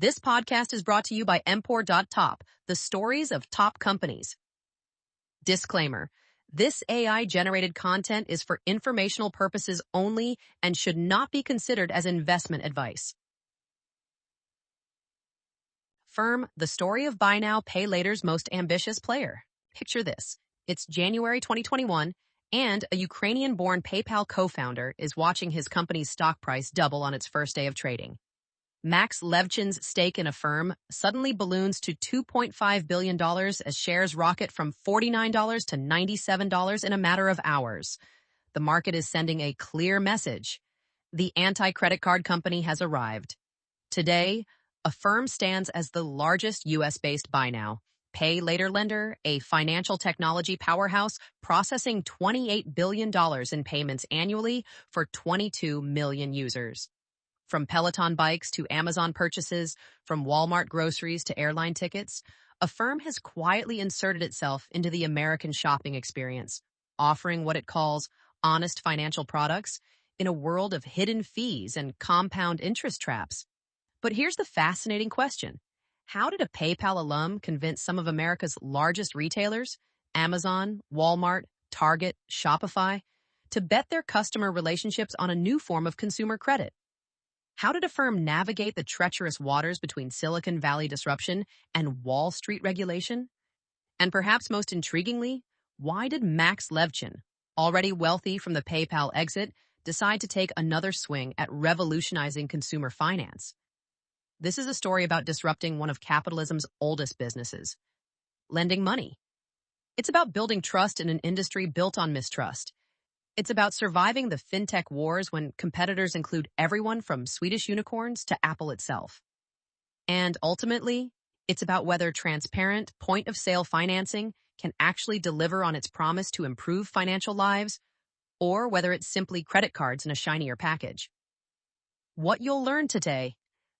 This podcast is brought to you by Empor.top, the stories of top companies. Disclaimer. This AI-generated content is for informational purposes only and should not be considered as investment advice. Affirm, the story of buy now, pay later's most ambitious player. Picture this. It's January 2021, and a Ukrainian-born PayPal co-founder is watching his company's stock price double on its first day of trading. Max Levchin's stake in Affirm suddenly balloons to $2.5 billion as shares rocket from $49 to $97 in a matter of hours. The market is sending a clear message. The anti-credit card company has arrived. Today, Affirm stands as the largest U.S.-based buy now, pay later lender, a financial technology powerhouse processing $28 billion in payments annually for 22 million users. From Peloton bikes to Amazon purchases, from Walmart groceries to airline tickets, Affirm has quietly inserted itself into the American shopping experience, offering what it calls honest financial products in a world of hidden fees and compound interest traps. But here's the fascinating question. How did a PayPal alum convince some of America's largest retailers, Amazon, Walmart, Target, Shopify, to bet their customer relationships on a new form of consumer credit? How did Affirm navigate the treacherous waters between Silicon Valley disruption and Wall Street regulation? And perhaps most intriguingly, why did Max Levchin, already wealthy from the PayPal exit, decide to take another swing at revolutionizing consumer finance? This is a story about disrupting one of capitalism's oldest businesses, lending money. It's about building trust in an industry built on mistrust. It's about surviving the fintech wars when competitors include everyone from Swedish unicorns to Apple itself. And ultimately, it's about whether transparent, point-of-sale financing can actually deliver on its promise to improve financial lives, or whether it's simply credit cards in a shinier package. What you'll learn today: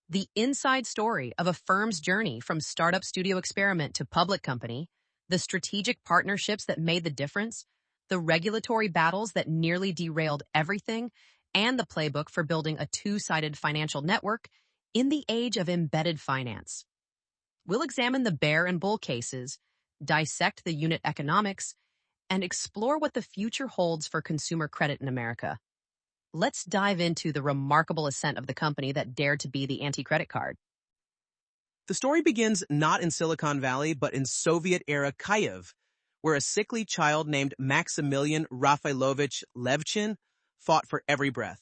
the inside story of Affirm's journey from startup studio experiment to public company, the strategic partnerships that made the difference, the regulatory battles that nearly derailed everything, and the playbook for building a two-sided financial network in the age of embedded finance. We'll examine the bear and bull cases, dissect the unit economics, and explore what the future holds for consumer credit in America. Let's dive into the remarkable ascent of the company that dared to be the anti-credit card. The story begins not in Silicon Valley, but in Soviet-era Kyiv, where a sickly child named Maximilian Raphaelovich Levchin fought for every breath.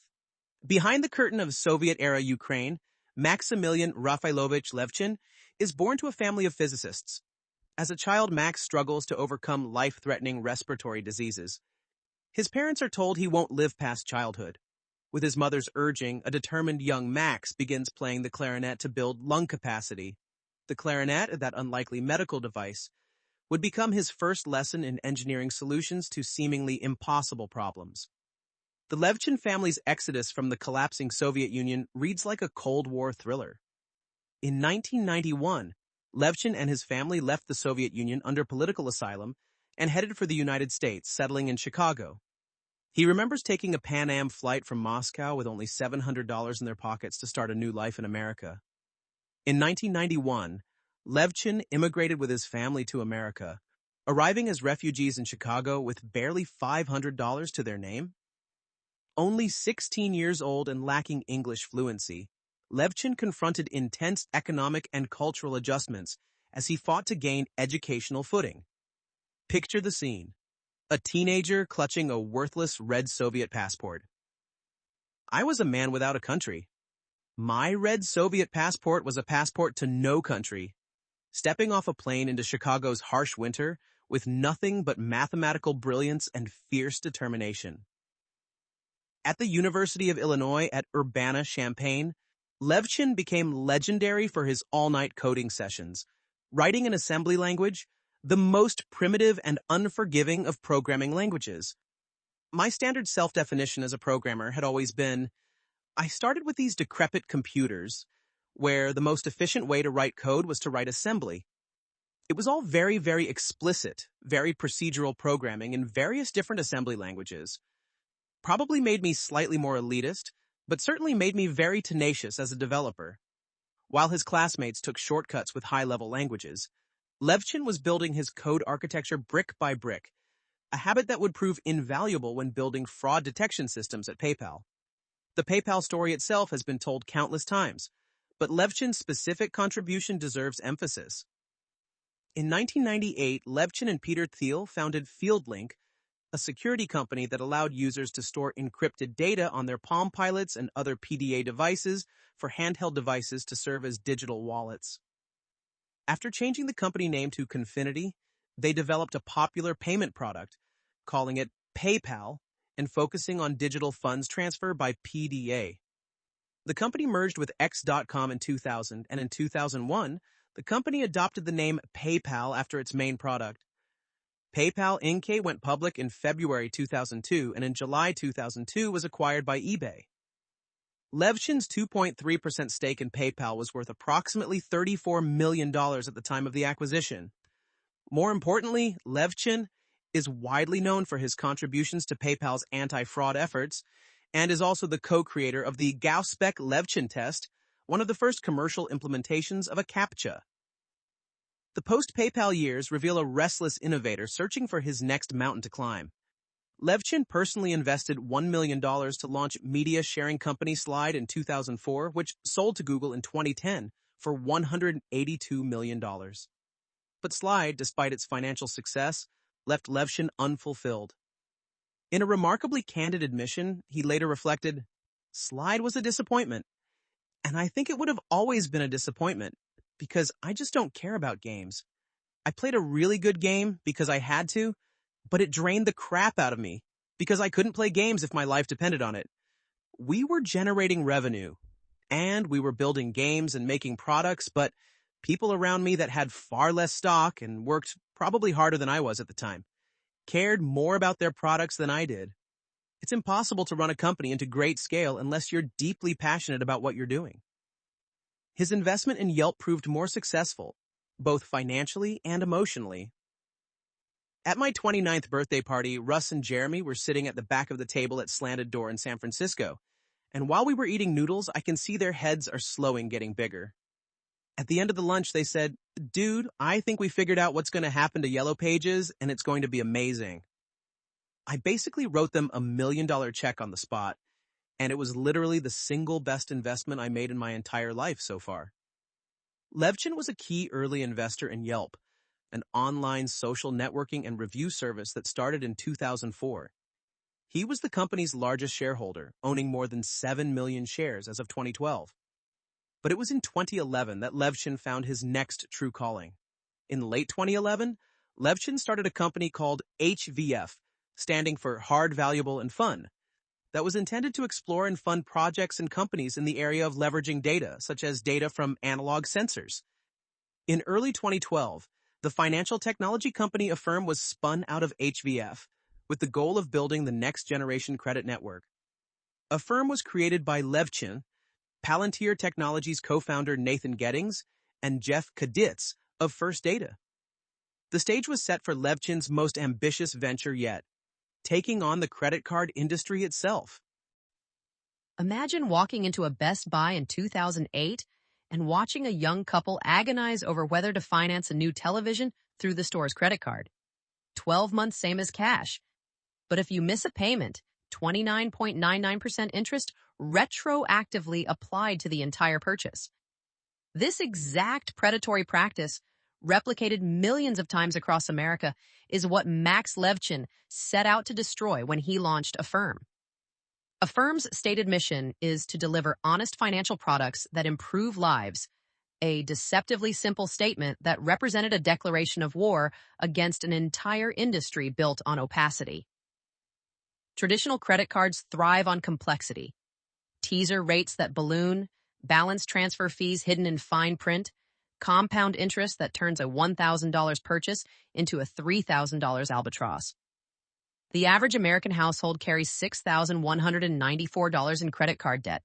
Behind the curtain of Soviet-era Ukraine, Maximilian Raphaelovich Levchin is born to a family of physicists. As a child, Max struggles to overcome life-threatening respiratory diseases. His parents are told he won't live past childhood. With his mother's urging, a determined young Max begins playing the clarinet to build lung capacity. The clarinet, that unlikely medical device, would become his first lesson in engineering solutions to seemingly impossible problems. The Levchin family's exodus from the collapsing Soviet Union reads like a Cold War thriller. In 1991, Levchin and his family left the Soviet Union under political asylum and headed for the United States, settling in Chicago. He remembers taking a Pan Am flight from Moscow with only $700 in their pockets to start a new life in America. In 1991, Levchin immigrated with his family to America, arriving as refugees in Chicago with barely $500 to their name. Only 16 years old and lacking English fluency, Levchin confronted intense economic and cultural adjustments as he fought to gain educational footing. Picture the scene: a teenager clutching a worthless red Soviet passport. I was a man without a country. My red Soviet passport was a passport to no country. Stepping off a plane into Chicago's harsh winter with nothing but mathematical brilliance and fierce determination. At the University of Illinois at Urbana-Champaign, Levchin became legendary for his all-night coding sessions, writing in assembly language, the most primitive and unforgiving of programming languages. My standard self-definition as a programmer had always been, I started with these decrepit computers, where the most efficient way to write code was to write assembly. It was all very, very explicit, very procedural programming in various different assembly languages. Probably made me slightly more elitist, but certainly made me very tenacious as a developer. While his classmates took shortcuts with high-level languages, Levchin was building his code architecture brick by brick, a habit that would prove invaluable when building fraud detection systems at PayPal. The PayPal story itself has been told countless times, but Levchin's specific contribution deserves emphasis. In 1998, Levchin and Peter Thiel founded FieldLink, a security company that allowed users to store encrypted data on their Palm Pilots and other PDA devices for handheld devices to serve as digital wallets. After changing the company name to Confinity, they developed a popular payment product, calling it PayPal, and focusing on digital funds transfer by PDA. The company merged with X.com in 2000, and in 2001, the company adopted the name PayPal after its main product. PayPal Inc. went public in February 2002, and in July 2002 was acquired by eBay. Levchin's 2.3% stake in PayPal was worth approximately $34 million at the time of the acquisition. More importantly, Levchin is widely known for his contributions to PayPal's anti-fraud efforts and is also the co-creator of the Gauss-Spec-Levchin test, one of the first commercial implementations of a CAPTCHA. The post-PayPal years reveal a restless innovator searching for his next mountain to climb. Levchin personally invested $1 million to launch media sharing company Slide in 2004, which sold to Google in 2010 for $182 million. But Slide, despite its financial success, left Levchin unfulfilled. In a remarkably candid admission, he later reflected, "Slide was a disappointment, and I think it would have always been a disappointment, because I just don't care about games. I played a really good game because I had to, but it drained the crap out of me because I couldn't play games if my life depended on it. We were generating revenue, and we were building games and making products, but people around me that had far less stock and worked probably harder than I was at the time cared more about their products than I did. It's impossible to run a company into great scale unless you're deeply passionate about what you're doing." His investment in Yelp proved more successful, both financially and emotionally. At my 29th birthday party, Russ and Jeremy were sitting at the back of the table at Slanted Door in San Francisco, and while we were eating noodles, I can see their heads are slowing getting bigger. At the end of the lunch, they said, "Dude, I think we figured out what's going to happen to Yellow Pages, and it's going to be amazing." I basically wrote them $1 million check on the spot, and it was literally the single best investment I made in my entire life so far. Levchin was a key early investor in Yelp, an online social networking and review service that started in 2004. He was the company's largest shareholder, owning more than 7 million shares as of 2012. But it was in 2011 that Levchin found his next true calling. In late 2011, Levchin started a company called HVF, standing for Hard, Valuable, and Fun, that was intended to explore and fund projects and companies in the area of leveraging data, such as data from analog sensors. In early 2012, the financial technology company Affirm was spun out of HVF, with the goal of building the next-generation credit network. Affirm was created by Levchin, Palantir Technologies co-founder Nathan Gettings, and Jeff Kaditz of First Data. The stage was set for Levchin's most ambitious venture yet, taking on the credit card industry itself. Imagine walking into a Best Buy in 2008 and watching a young couple agonize over whether to finance a new television through the store's credit card. 12 months same as cash. But if you miss a payment, 29.99% interest retroactively applied to the entire purchase. This exact predatory practice, replicated millions of times across America, is what Max Levchin set out to destroy when he launched Affirm. Affirm's stated mission is to deliver honest financial products that improve lives, a deceptively simple statement that represented a declaration of war against an entire industry built on opacity. Traditional credit cards thrive on complexity. Teaser rates that balloon, balance transfer fees hidden in fine print, compound interest that turns a $1,000 purchase into a $3,000 albatross. The average American household carries $6,194 in credit card debt,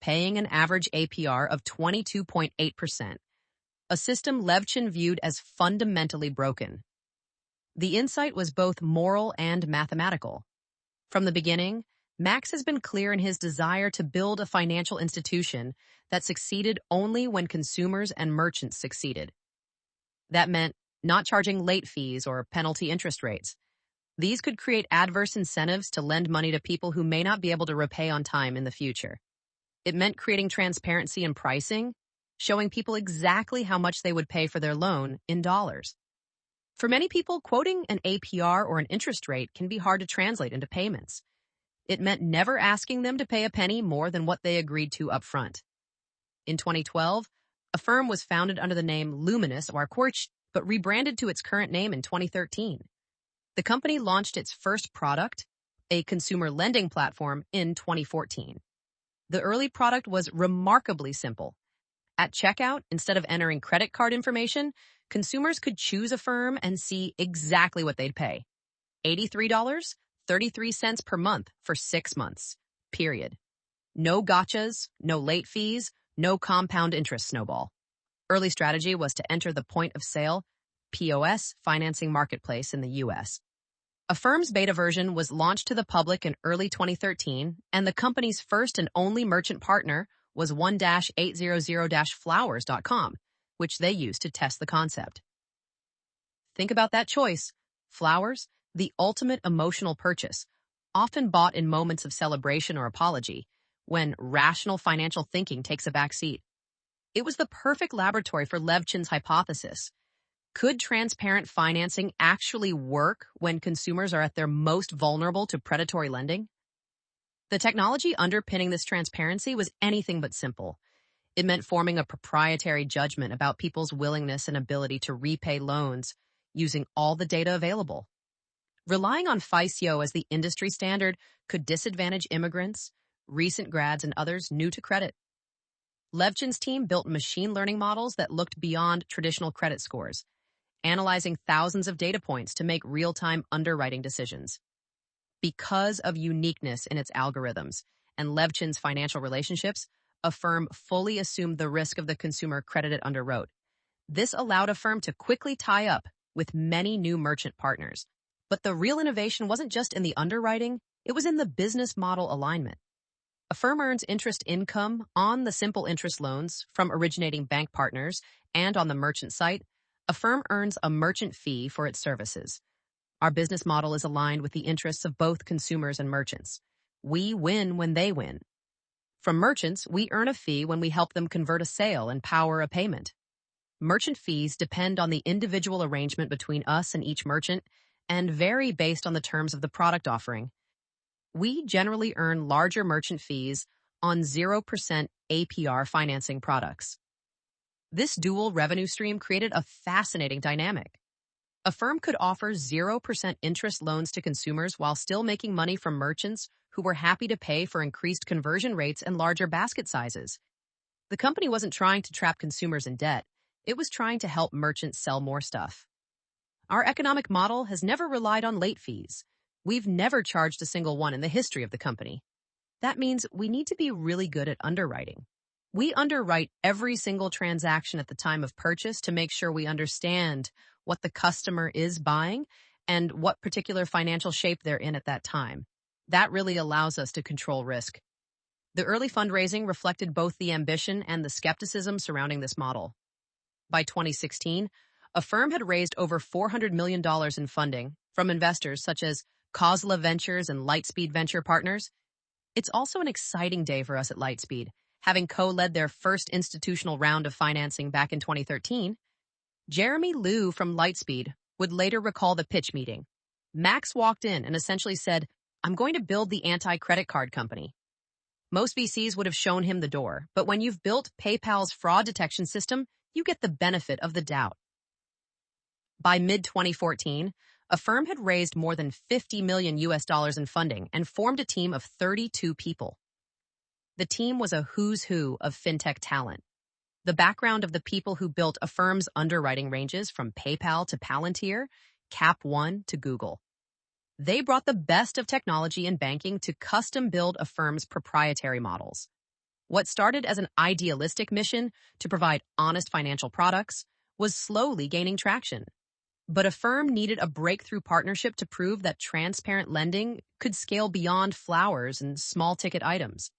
paying an average APR of 22.8%, a system Levchin viewed as fundamentally broken. The insight was both moral and mathematical. From the beginning, Max has been clear in his desire to build a financial institution that succeeded only when consumers and merchants succeeded. That meant not charging late fees or penalty interest rates. These could create adverse incentives to lend money to people who may not be able to repay on time in the future. It meant creating transparency in pricing, showing people exactly how much they would pay for their loan in dollars. For many people, quoting an APR or an interest rate can be hard to translate into payments. It meant never asking them to pay a penny more than what they agreed to upfront. In 2012, Affirm was founded under the name Luminous or Quartz, but rebranded to its current name in 2013. The company launched its first product, a consumer lending platform, in 2014. The early product was remarkably simple. At checkout, instead of entering credit card information, consumers could choose Affirm and see exactly what they'd pay. $83.33 per month for 6 months, period. No gotchas, no late fees, no compound interest snowball. Early strategy was to enter the point of sale, POS, financing marketplace in the U.S. Affirm's beta version was launched to the public in early 2013, and the company's first and only merchant partner was 1-800-flowers.com, which they used to test the concept. Think about that choice. Flowers, the ultimate emotional purchase, often bought in moments of celebration or apology, when rational financial thinking takes a back seat. It was the perfect laboratory for Levchin's hypothesis. Could transparent financing actually work when consumers are at their most vulnerable to predatory lending? The technology underpinning this transparency was anything but simple. It meant forming a proprietary judgment about people's willingness and ability to repay loans using all the data available. Relying on FICO as the industry standard could disadvantage immigrants, recent grads, and others new to credit. Levchin's team built machine learning models that looked beyond traditional credit scores, analyzing thousands of data points to make real-time underwriting decisions. Because of uniqueness in its algorithms and Levchin's financial relationships, Affirm fully assumed the risk of the consumer credit it underwrote. This allowed Affirm to quickly tie up with many new merchant partners. But the real innovation wasn't just in the underwriting, it was in the business model alignment. Affirm earns interest income on the simple interest loans from originating bank partners, and on the merchant site, Affirm earns a merchant fee for its services. Our business model is aligned with the interests of both consumers and merchants. We win when they win. From merchants, we earn a fee when we help them convert a sale and power a payment. Merchant fees depend on the individual arrangement between us and each merchant and vary based on the terms of the product offering. We generally earn larger merchant fees on 0% APR financing products. This dual revenue stream created a fascinating dynamic. Affirm could offer 0% interest loans to consumers while still making money from merchants who were happy to pay for increased conversion rates and larger basket sizes. The company wasn't trying to trap consumers in debt. It was trying to help merchants sell more stuff. Our economic model has never relied on late fees. We've never charged a single one in the history of the company. That means we need to be really good at underwriting. We underwrite every single transaction at the time of purchase to make sure we understand what the customer is buying and what particular financial shape they're in at that time. That really allows us to control risk. The early fundraising reflected both the ambition and the skepticism surrounding this model. By 2016, Affirm had raised over $400 million in funding from investors such as Kozla Ventures and Lightspeed Venture Partners. It's also an exciting day for us at Lightspeed, having co-led their first institutional round of financing back in 2013. Jeremy Liu from Lightspeed would later recall the pitch meeting. Max walked in and essentially said, "I'm going to build the anti-credit card company." Most VCs would have shown him the door, but when you've built PayPal's fraud detection system, you get the benefit of the doubt. By mid-2014, Affirm had raised more than $50 million in funding and formed a team of 32 people. The team was a who's who of fintech talent. The background of the people who built Affirm's underwriting ranges from PayPal to Palantir, Cap One to Google. They brought the best of technology and banking to custom-build Affirm's proprietary models. What started as an idealistic mission to provide honest financial products was slowly gaining traction. But Affirm needed a breakthrough partnership to prove that transparent lending could scale beyond flowers and small ticket items.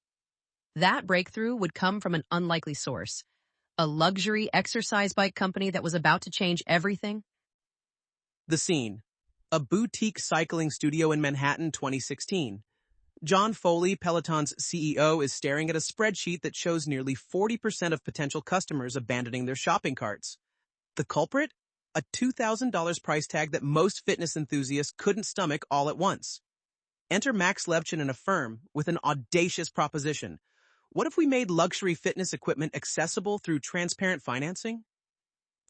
That breakthrough would come from an unlikely source, a luxury exercise bike company that was about to change everything. The scene: a boutique cycling studio in Manhattan, 2016. John Foley, Peloton's CEO, is staring at a spreadsheet that shows nearly 40% of potential customers abandoning their shopping carts. The culprit? A $2,000 price tag that most fitness enthusiasts couldn't stomach all at once. Enter Max Levchin and Affirm with an audacious proposition. What if we made luxury fitness equipment accessible through transparent financing?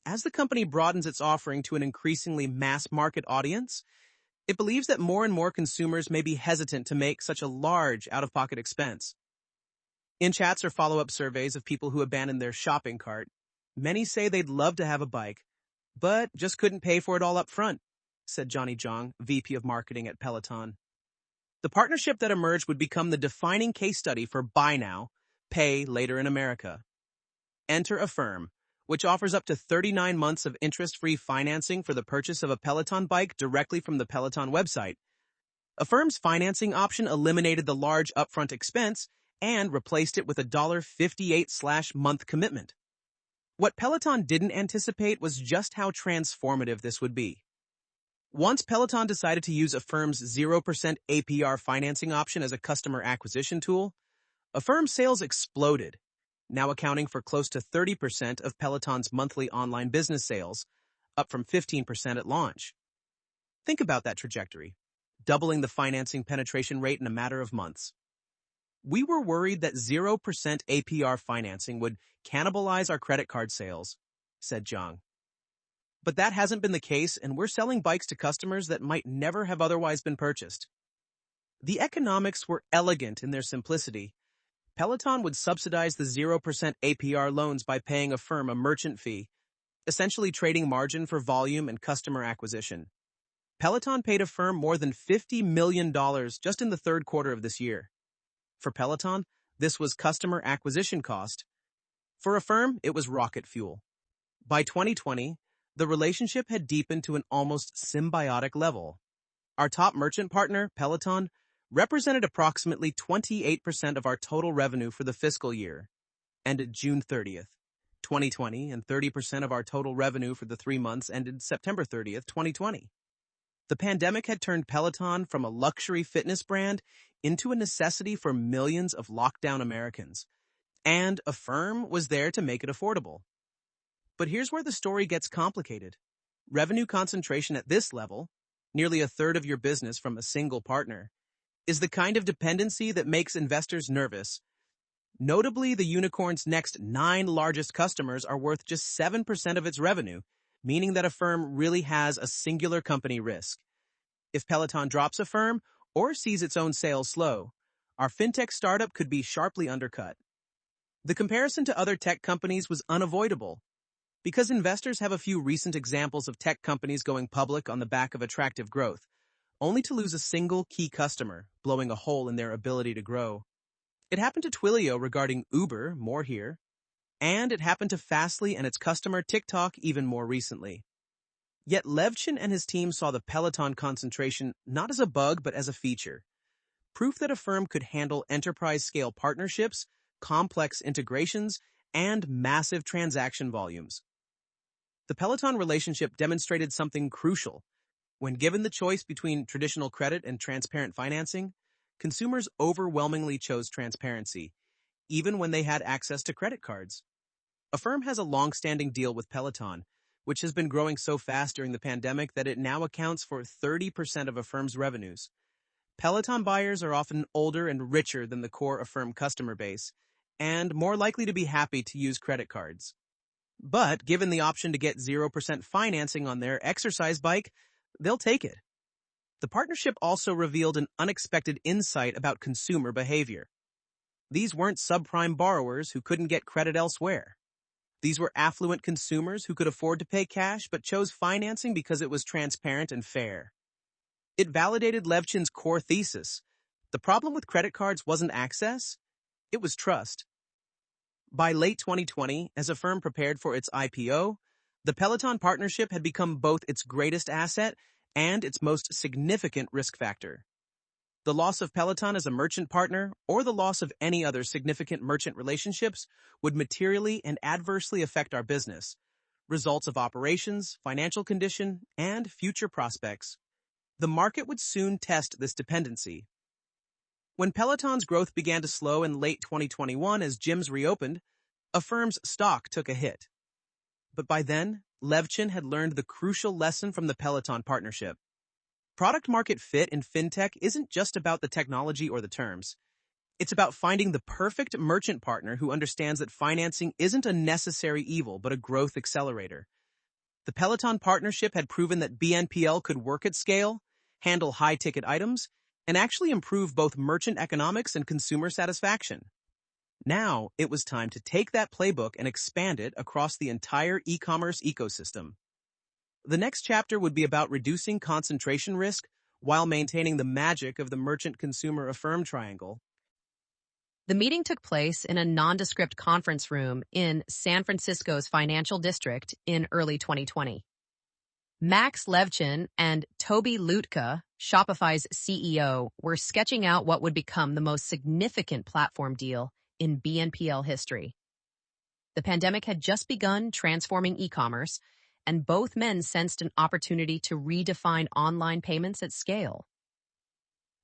As the company broadens its offering to an increasingly mass-market audience, it believes that more and more consumers may be hesitant to make such a large out-of-pocket expense. In chats or follow-up surveys of people who abandoned their shopping cart, many say they'd love to have a bike, but just couldn't pay for it all up front, said Johnny Zhang, VP of Marketing at Peloton. The partnership that emerged would become the defining case study for buy now, pay later in America. Enter Affirm, which offers up to 39 months of interest-free financing for the purchase of a Peloton bike directly from the Peloton website. Affirm's financing option eliminated the large upfront expense and replaced it with a $58/month commitment. What Peloton didn't anticipate was just how transformative this would be. Once Peloton decided to use Affirm's 0% APR financing option as a customer acquisition tool, Affirm's sales exploded, now accounting for close to 30% of Peloton's monthly online business sales, up from 15% at launch. Think about that trajectory, doubling the financing penetration rate in a matter of months. We were worried that 0% APR financing would cannibalize our credit card sales, said Zhang. But that hasn't been the case, and we're selling bikes to customers that might never have otherwise been purchased. The economics were elegant in their simplicity. Peloton would subsidize the 0% APR loans by paying Affirm a merchant fee, essentially trading margin for volume and customer acquisition. Peloton paid Affirm more than $50 million just in the third quarter of this year. For Peloton, this was customer acquisition cost. For Affirm, it was rocket fuel. By 2020, the relationship had deepened to an almost symbiotic level. Our top merchant partner, Peloton, represented approximately 28% of our total revenue for the fiscal year, ended June 30th, 2020, and 30% of our total revenue for the 3 months ended September 30th, 2020. The pandemic had turned Peloton from a luxury fitness brand into a necessity for millions of lockdown Americans, and Affirm was there to make it affordable. But here's where the story gets complicated. Revenue concentration at this level, nearly a third of your business from a single partner, is the kind of dependency that makes investors nervous. Notably, the unicorn's next 9 largest customers are worth just 7% of its revenue, meaning that Affirm really has a singular company risk. If Peloton drops Affirm or sees its own sales slow, our fintech startup could be sharply undercut. The comparison to other tech companies was unavoidable, because investors have a few recent examples of tech companies going public on the back of attractive growth, only to lose a single key customer, blowing a hole in their ability to grow. It happened to Twilio regarding Uber, more here, and it happened to Fastly and its customer TikTok even more recently. Yet Levchin and his team saw the Peloton concentration not as a bug but as a feature, proof that Affirm could handle enterprise-scale partnerships, complex integrations, and massive transaction volumes. The Peloton relationship demonstrated something crucial. When given the choice between traditional credit and transparent financing, consumers overwhelmingly chose transparency, even when they had access to credit cards. Affirm has a long-standing deal with Peloton, which has been growing so fast during the pandemic that it now accounts for 30% of Affirm's revenues. Peloton buyers are often older and richer than the core Affirm customer base, and more likely to be happy to use credit cards. But given the option to get 0% financing on their exercise bike, they'll take it. The partnership also revealed an unexpected insight about consumer behavior. These weren't subprime borrowers who couldn't get credit elsewhere. These were affluent consumers who could afford to pay cash but chose financing because it was transparent and fair. It validated Levchin's core thesis. The problem with credit cards wasn't access, it was trust. By late 2020, as Affirm prepared for its IPO, The Peloton partnership had become both its greatest asset and its most significant risk factor. The loss of Peloton as a merchant partner, or the loss of any other significant merchant relationships, would materially and adversely affect our business, results of operations, financial condition, and future prospects. The market would soon test this dependency. When Peloton's growth began to slow in late 2021 as gyms reopened, Affirm's stock took a hit. But by then, Levchin had learned the crucial lesson from the Peloton partnership. Product market fit in fintech isn't just about the technology or the terms. It's about finding the perfect merchant partner who understands that financing isn't a necessary evil but a growth accelerator. The Peloton partnership had proven that BNPL could work at scale, handle high-ticket items, and actually improve both merchant economics and consumer satisfaction. Now, it was time to take that playbook and expand it across the entire e-commerce ecosystem. The next chapter would be about reducing concentration risk while maintaining the magic of the merchant-consumer Affirm triangle. The meeting took place in a nondescript conference room in San Francisco's financial district in early 2020. Max Levchin and Toby Lutka, Shopify's CEO, were sketching out what would become the most significant platform deal in BNPL history. The pandemic had just begun transforming e-commerce, and both men sensed an opportunity to redefine online payments at scale.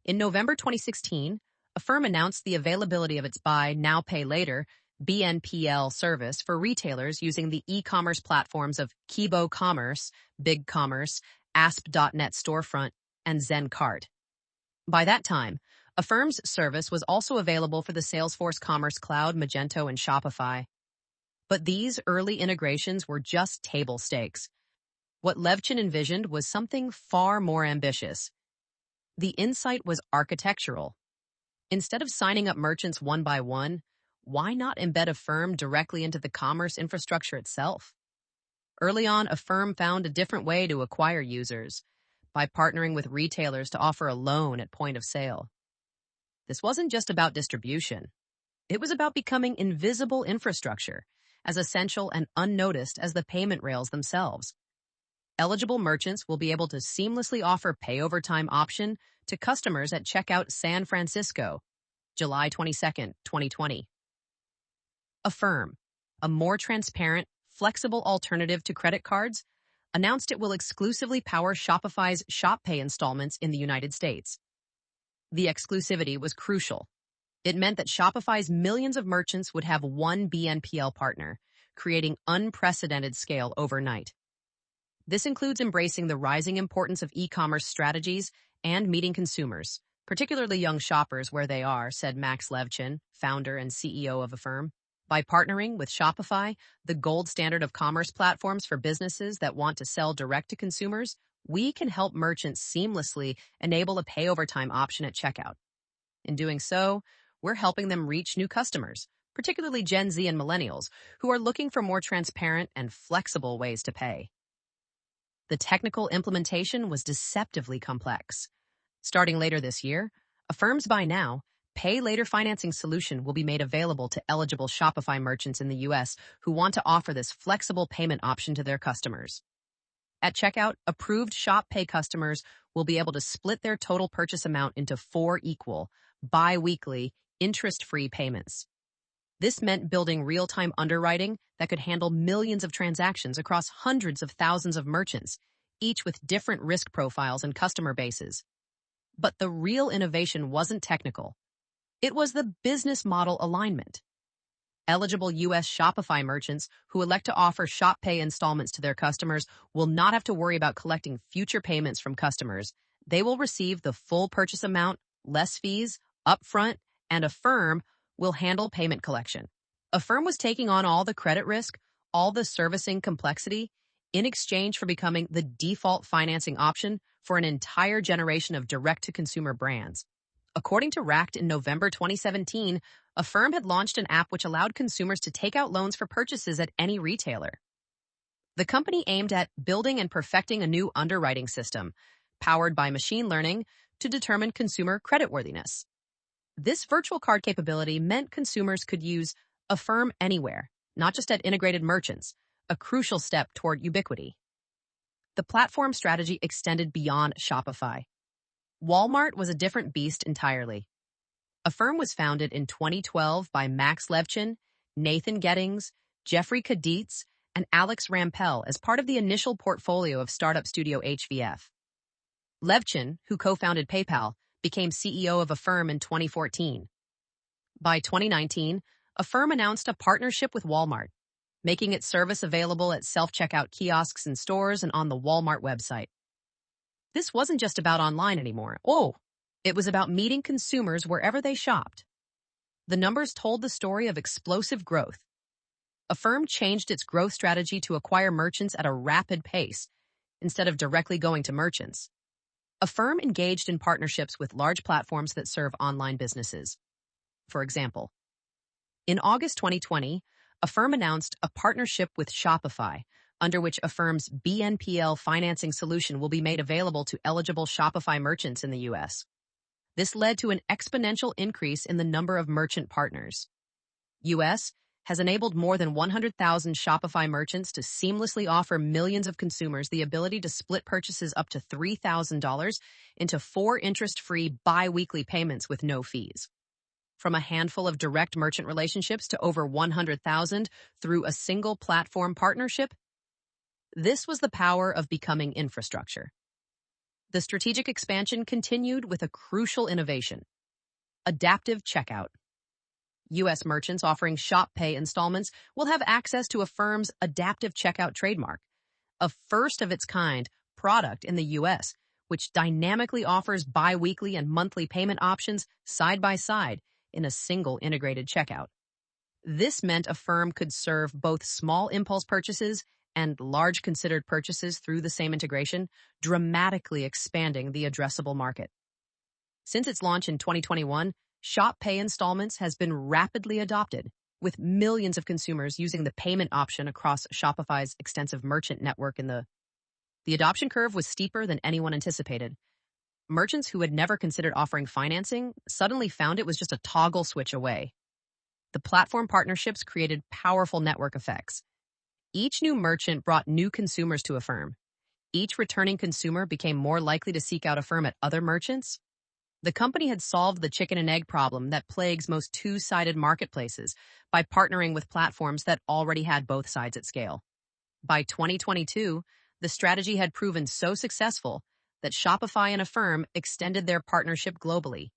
In November 2016, Affirm announced the availability of its Buy Now Pay Later BNPL service for retailers using the e-commerce platforms of Kibo Commerce, BigCommerce, Asp.net Storefront, and ZenCart. By that time, Affirm's service was also available for the Salesforce Commerce Cloud, Magento, and Shopify. But these early integrations were just table stakes. What Levchin envisioned was something far more ambitious. The insight was architectural. Instead of signing up merchants one by one, why not embed Affirm directly into the commerce infrastructure itself? Early on, Affirm found a different way to acquire users, by partnering with retailers to offer a loan at point of sale. This wasn't just about distribution. It was about becoming invisible infrastructure, as essential and unnoticed as the payment rails themselves. Eligible merchants will be able to seamlessly offer pay over time option to customers at checkout San Francisco, July 22, 2020. Affirm, a more transparent, flexible alternative to credit cards, announced it will exclusively power Shopify's Shop Pay installments in the United States. The exclusivity was crucial. It meant that Shopify's millions of merchants would have one BNPL partner, creating unprecedented scale overnight. This includes embracing the rising importance of e-commerce strategies and meeting consumers, particularly young shoppers where they are, said Max Levchin, founder and CEO of Affirm. By partnering with Shopify, the gold standard of commerce platforms for businesses that want to sell direct to consumers, we can help merchants seamlessly enable a pay over time option at checkout. In doing so, we're helping them reach new customers, particularly Gen Z and millennials, who are looking for more transparent and flexible ways to pay. The technical implementation was deceptively complex. Starting later this year, Affirm's Buy Now, Pay Later financing solution will be made available to eligible Shopify merchants in the U.S. who want to offer this flexible payment option to their customers. At checkout, approved Shop Pay customers will be able to split their total purchase amount into 4 equal, bi-weekly, interest-free payments. This meant building real-time underwriting that could handle millions of transactions across hundreds of thousands of merchants, each with different risk profiles and customer bases. But the real innovation wasn't technical. It was the business model alignment. Eligible U.S. Shopify merchants who elect to offer Shop Pay installments to their customers will not have to worry about collecting future payments from customers. They will receive the full purchase amount, less fees, upfront, and Affirm will handle payment collection. Affirm was taking on all the credit risk, all the servicing complexity, in exchange for becoming the default financing option for an entire generation of direct-to-consumer brands. According to Racked in November 2017, Affirm had launched an app which allowed consumers to take out loans for purchases at any retailer. The company aimed at building and perfecting a new underwriting system, powered by machine learning, to determine consumer creditworthiness. This virtual card capability meant consumers could use Affirm anywhere, not just at integrated merchants, a crucial step toward ubiquity. The platform strategy extended beyond Shopify. Walmart was a different beast entirely. Affirm was founded in 2012 by Max Levchin, Nathan Gettings, Jeffrey Kaditz, and Alex Rampell as part of the initial portfolio of startup studio HVF. Levchin, who co-founded PayPal, became CEO of Affirm in 2014. By 2019, Affirm announced a partnership with Walmart, making its service available at self-checkout kiosks in stores and on the Walmart website. This wasn't just about online anymore. It was about meeting consumers wherever they shopped. The numbers told the story of explosive growth. Affirm changed its growth strategy to acquire merchants at a rapid pace, instead of directly going to merchants. Affirm engaged in partnerships with large platforms that serve online businesses. For example, in August 2020, Affirm announced a partnership with Shopify, under which Affirm's BNPL financing solution will be made available to eligible Shopify merchants in the U.S. This led to an exponential increase in the number of merchant partners. U.S. has enabled more than 100,000 Shopify merchants to seamlessly offer millions of consumers the ability to split purchases up to $3,000 into 4 interest-free bi-weekly payments with no fees. From a handful of direct merchant relationships to over 100,000 through a single platform partnership, this was the power of becoming infrastructure. The strategic expansion continued with a crucial innovation: adaptive checkout. U.S. merchants offering Shop Pay installments will have access to Affirm's adaptive checkout trademark, a first-of-its-kind product in the U.S., which dynamically offers bi-weekly and monthly payment options side by side in a single integrated checkout. This meant Affirm could serve both small impulse purchases and large considered purchases through the same integration, dramatically expanding the addressable market. Since its launch in 2021, Shop Pay installments has been rapidly adopted, with millions of consumers using the payment option across Shopify's extensive merchant network. The adoption curve was steeper than anyone anticipated. Merchants who had never considered offering financing suddenly found it was just a toggle switch away. The platform partnerships created powerful network effects. Each new merchant brought new consumers to Affirm. Each returning consumer became more likely to seek out Affirm at other merchants. The company had solved the chicken and egg problem that plagues most two-sided marketplaces by partnering with platforms that already had both sides at scale. By 2022, the strategy had proven so successful that Shopify and Affirm extended their partnership globally.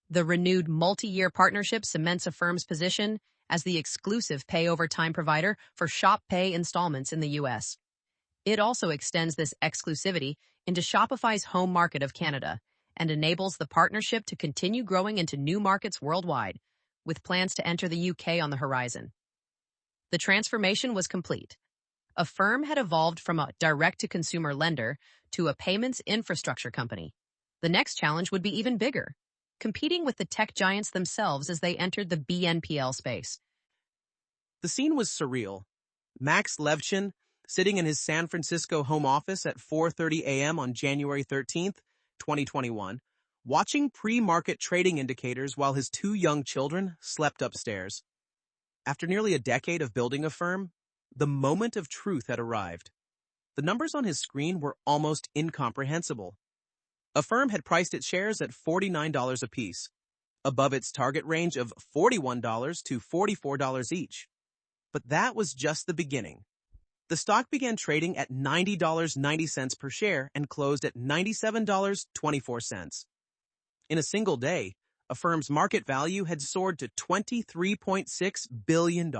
The renewed multi-year partnership cements Affirm's position as the exclusive pay-over-time provider for Shop Pay installments in the U.S. It also extends this exclusivity into Shopify's home market of Canada and enables the partnership to continue growing into new markets worldwide, with plans to enter the UK on the horizon. The transformation was complete. Affirm had evolved from a direct-to-consumer lender to a payments infrastructure company. The next challenge would be even bigger, competing with the tech giants themselves as they entered the BNPL space. The scene was surreal. Max Levchin, sitting in his San Francisco home office at 4:30 a.m. on January 13th, 2021, watching pre-market trading indicators while his 2 young children slept upstairs. After nearly a decade of building Affirm, the moment of truth had arrived. The numbers on his screen were almost incomprehensible. Affirm had priced its shares at $49 apiece, above its target range of $41 to $44 each. But that was just the beginning. The stock began trading at $90.90 per share and closed at $97.24. In a single day, Affirm's market value had soared to $23.6 billion.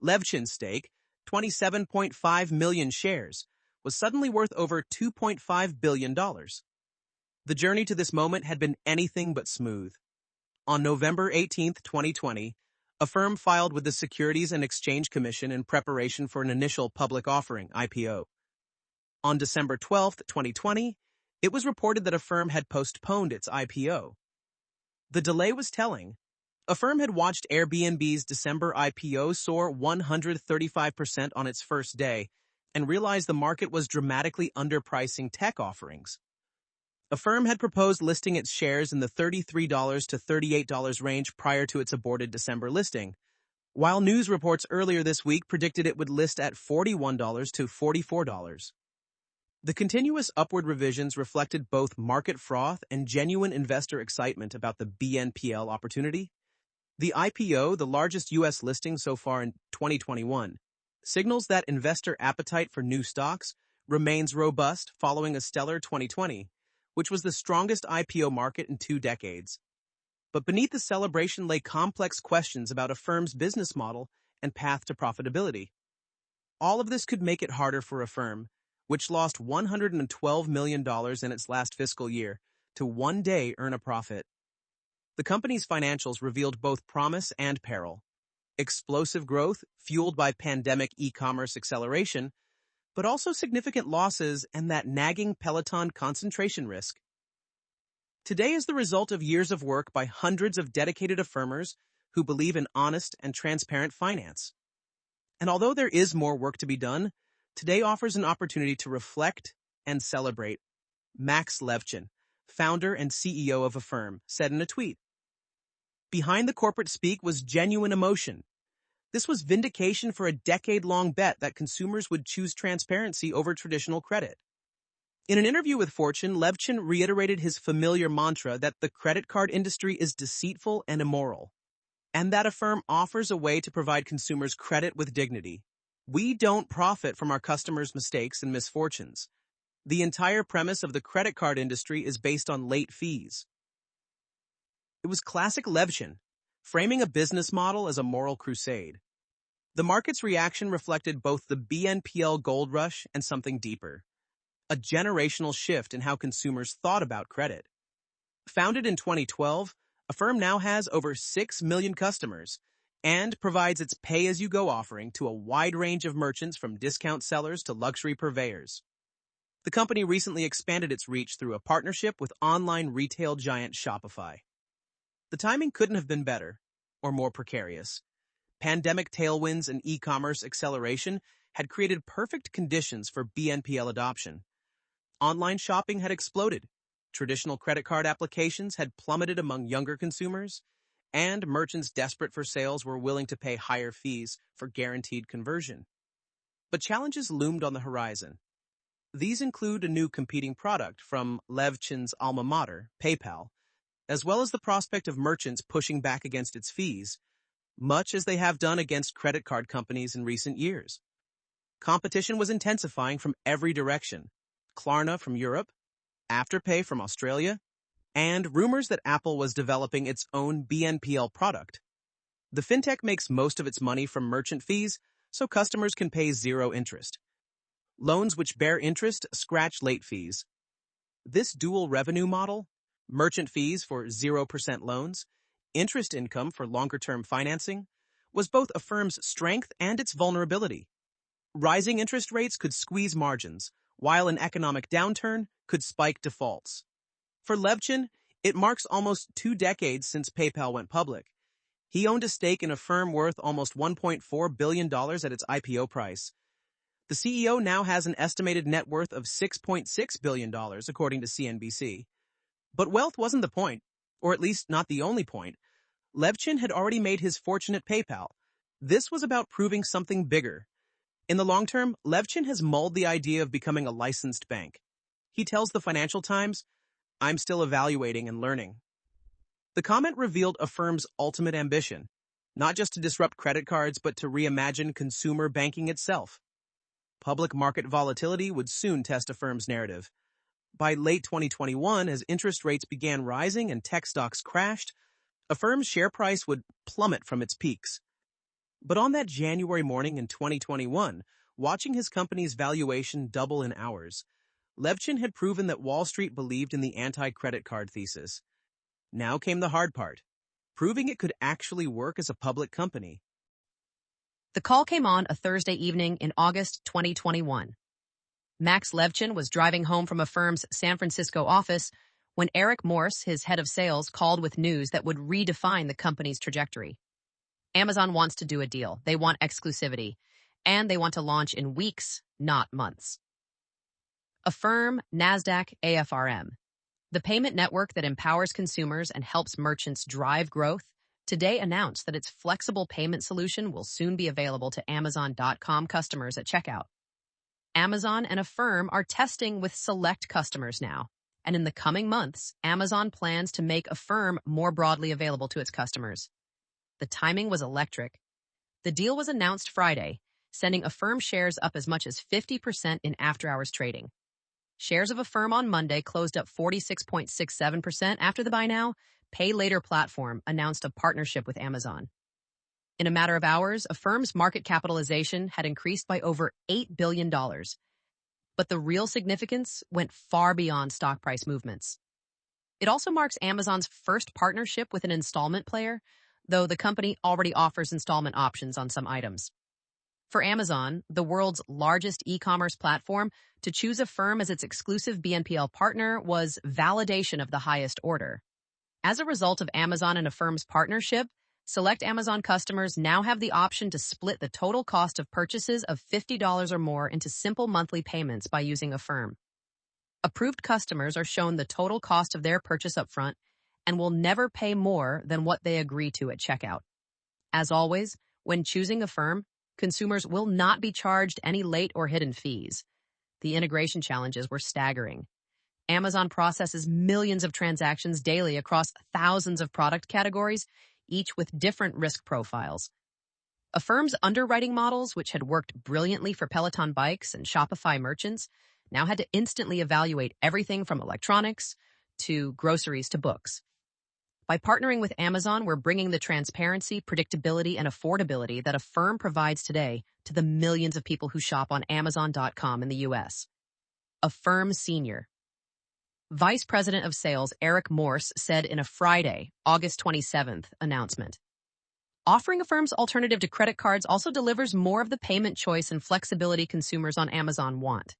Levchin's stake, 27.5 million shares, was suddenly worth over $2.5 billion. The journey to this moment had been anything but smooth. On November 18, 2020, Affirm filed with the Securities and Exchange Commission in preparation for an initial public offering, IPO. On December 12, 2020, it was reported that Affirm had postponed its IPO. The delay was telling. Affirm had watched Airbnb's December IPO soar 135% on its first day and realized the market was dramatically underpricing tech offerings. Affirm had proposed listing its shares in the $33 to $38 range prior to its aborted December listing, while news reports earlier this week predicted it would list at $41 to $44. The continuous upward revisions reflected both market froth and genuine investor excitement about the BNPL opportunity. The IPO, the largest U.S. listing so far in 2021, signals that investor appetite for new stocks remains robust following a stellar 2020, which was the strongest IPO market in 2 decades. But beneath the celebration lay complex questions about Affirm's business model and path to profitability. All of this could make it harder for Affirm, which lost $112 million in its last fiscal year, to one day earn a profit. The company's financials revealed both promise and peril. Explosive growth, fueled by pandemic e-commerce acceleration, but also significant losses and that nagging Peloton concentration risk. Today is the result of years of work by hundreds of dedicated Affirmers who believe in honest and transparent finance. And although there is more work to be done, today offers an opportunity to reflect and celebrate. Max Levchin, founder and CEO of Affirm, said in a tweet, "Behind the corporate speak was genuine emotion. This was vindication for a decade-long bet that consumers would choose transparency over traditional credit." In an interview with Fortune, Levchin reiterated his familiar mantra that the credit card industry is deceitful and immoral, and that Affirm offers a way to provide consumers credit with dignity. "We don't profit from our customers' mistakes and misfortunes. The entire premise of the credit card industry is based on late fees." It was classic Levchin, framing a business model as a moral crusade. The market's reaction reflected both the BNPL gold rush and something deeper. A generational shift in how consumers thought about credit. Founded in 2012, Affirm now has over 6 million customers and provides its pay-as-you-go offering to a wide range of merchants from discount sellers to luxury purveyors. The company recently expanded its reach through a partnership with online retail giant Shopify. The timing couldn't have been better, or more precarious. Pandemic tailwinds and e-commerce acceleration had created perfect conditions for BNPL adoption. Online shopping had exploded, traditional credit card applications had plummeted among younger consumers, and merchants desperate for sales were willing to pay higher fees for guaranteed conversion. But challenges loomed on the horizon. These include a new competing product from Levchin's alma mater, PayPal, as well as the prospect of merchants pushing back against its fees, much as they have done against credit card companies in recent years. Competition was intensifying from every direction. Klarna from Europe, Afterpay from Australia, and rumors that Apple was developing its own BNPL product. The fintech makes most of its money from merchant fees, so customers can pay zero interest. Loans which bear interest scratch late fees. This dual revenue model, merchant fees for 0% loans, interest income for longer-term financing, was both Affirm's strength and its vulnerability. Rising interest rates could squeeze margins, while an economic downturn could spike defaults. For Levchin, it marks almost 2 decades since PayPal went public. He owned a stake in a firm worth almost $1.4 billion at its IPO price. The CEO now has an estimated net worth of $6.6 billion, according to CNBC. But wealth wasn't the point, or at least not the only point. Levchin had already made his fortune at PayPal. This was about proving something bigger. In the long term, Levchin has mulled the idea of becoming a licensed bank. He tells the Financial Times, "I'm still evaluating and learning." The comment revealed Affirm's ultimate ambition, not just to disrupt credit cards, but to reimagine consumer banking itself. Public market volatility would soon test Affirm's narrative. By late 2021, as interest rates began rising and tech stocks crashed, Affirm's share price would plummet from its peaks. But on that January morning in 2021, watching his company's valuation double in hours, Levchin had proven that Wall Street believed in the anti-credit card thesis. Now came the hard part, proving it could actually work as a public company. The call came on a Thursday evening in August 2021. Max Levchin was driving home from Affirm's San Francisco office when Eric Morse, his head of sales, called with news that would redefine the company's trajectory. Amazon wants to do a deal. They want exclusivity, and they want to launch in weeks, not months. Affirm, NASDAQ, AFRM. The payment network that empowers consumers and helps merchants drive growth today announced that its flexible payment solution will soon be available to Amazon.com customers at checkout. Amazon and Affirm are testing with select customers now, and in the coming months, Amazon plans to make Affirm more broadly available to its customers. The timing was electric. The deal was announced Friday, sending Affirm shares up as much as 50% in after-hours trading. Shares of Affirm on Monday closed up 46.67% after the buy now, pay later platform announced a partnership with Amazon. In a matter of hours, Affirm's market capitalization had increased by over $8 billion. But the real significance went far beyond stock price movements. It also marks Amazon's first partnership with an installment player, though the company already offers installment options on some items. For Amazon, the world's largest e-commerce platform, to choose Affirm as its exclusive BNPL partner was validation of the highest order. As a result of Amazon and Affirm's partnership, select Amazon customers now have the option to split the total cost of purchases of $50 or more into simple monthly payments by using Affirm. Approved customers are shown the total cost of their purchase upfront and will never pay more than what they agree to at checkout. As always, when choosing Affirm, consumers will not be charged any late or hidden fees. The integration challenges were staggering. Amazon processes millions of transactions daily across thousands of product categories, each with different risk profiles. Affirm's underwriting models, which had worked brilliantly for Peloton bikes and Shopify merchants, now had to instantly evaluate everything from electronics to groceries to books. By partnering with Amazon, we're bringing the transparency, predictability, and affordability that Affirm provides today to the millions of people who shop on Amazon.com in the U.S. Affirm Senior. Vice President of Sales Eric Morse said in a Friday, August 27th announcement, offering Affirm's alternative to credit cards also delivers more of the payment choice and flexibility consumers on Amazon want.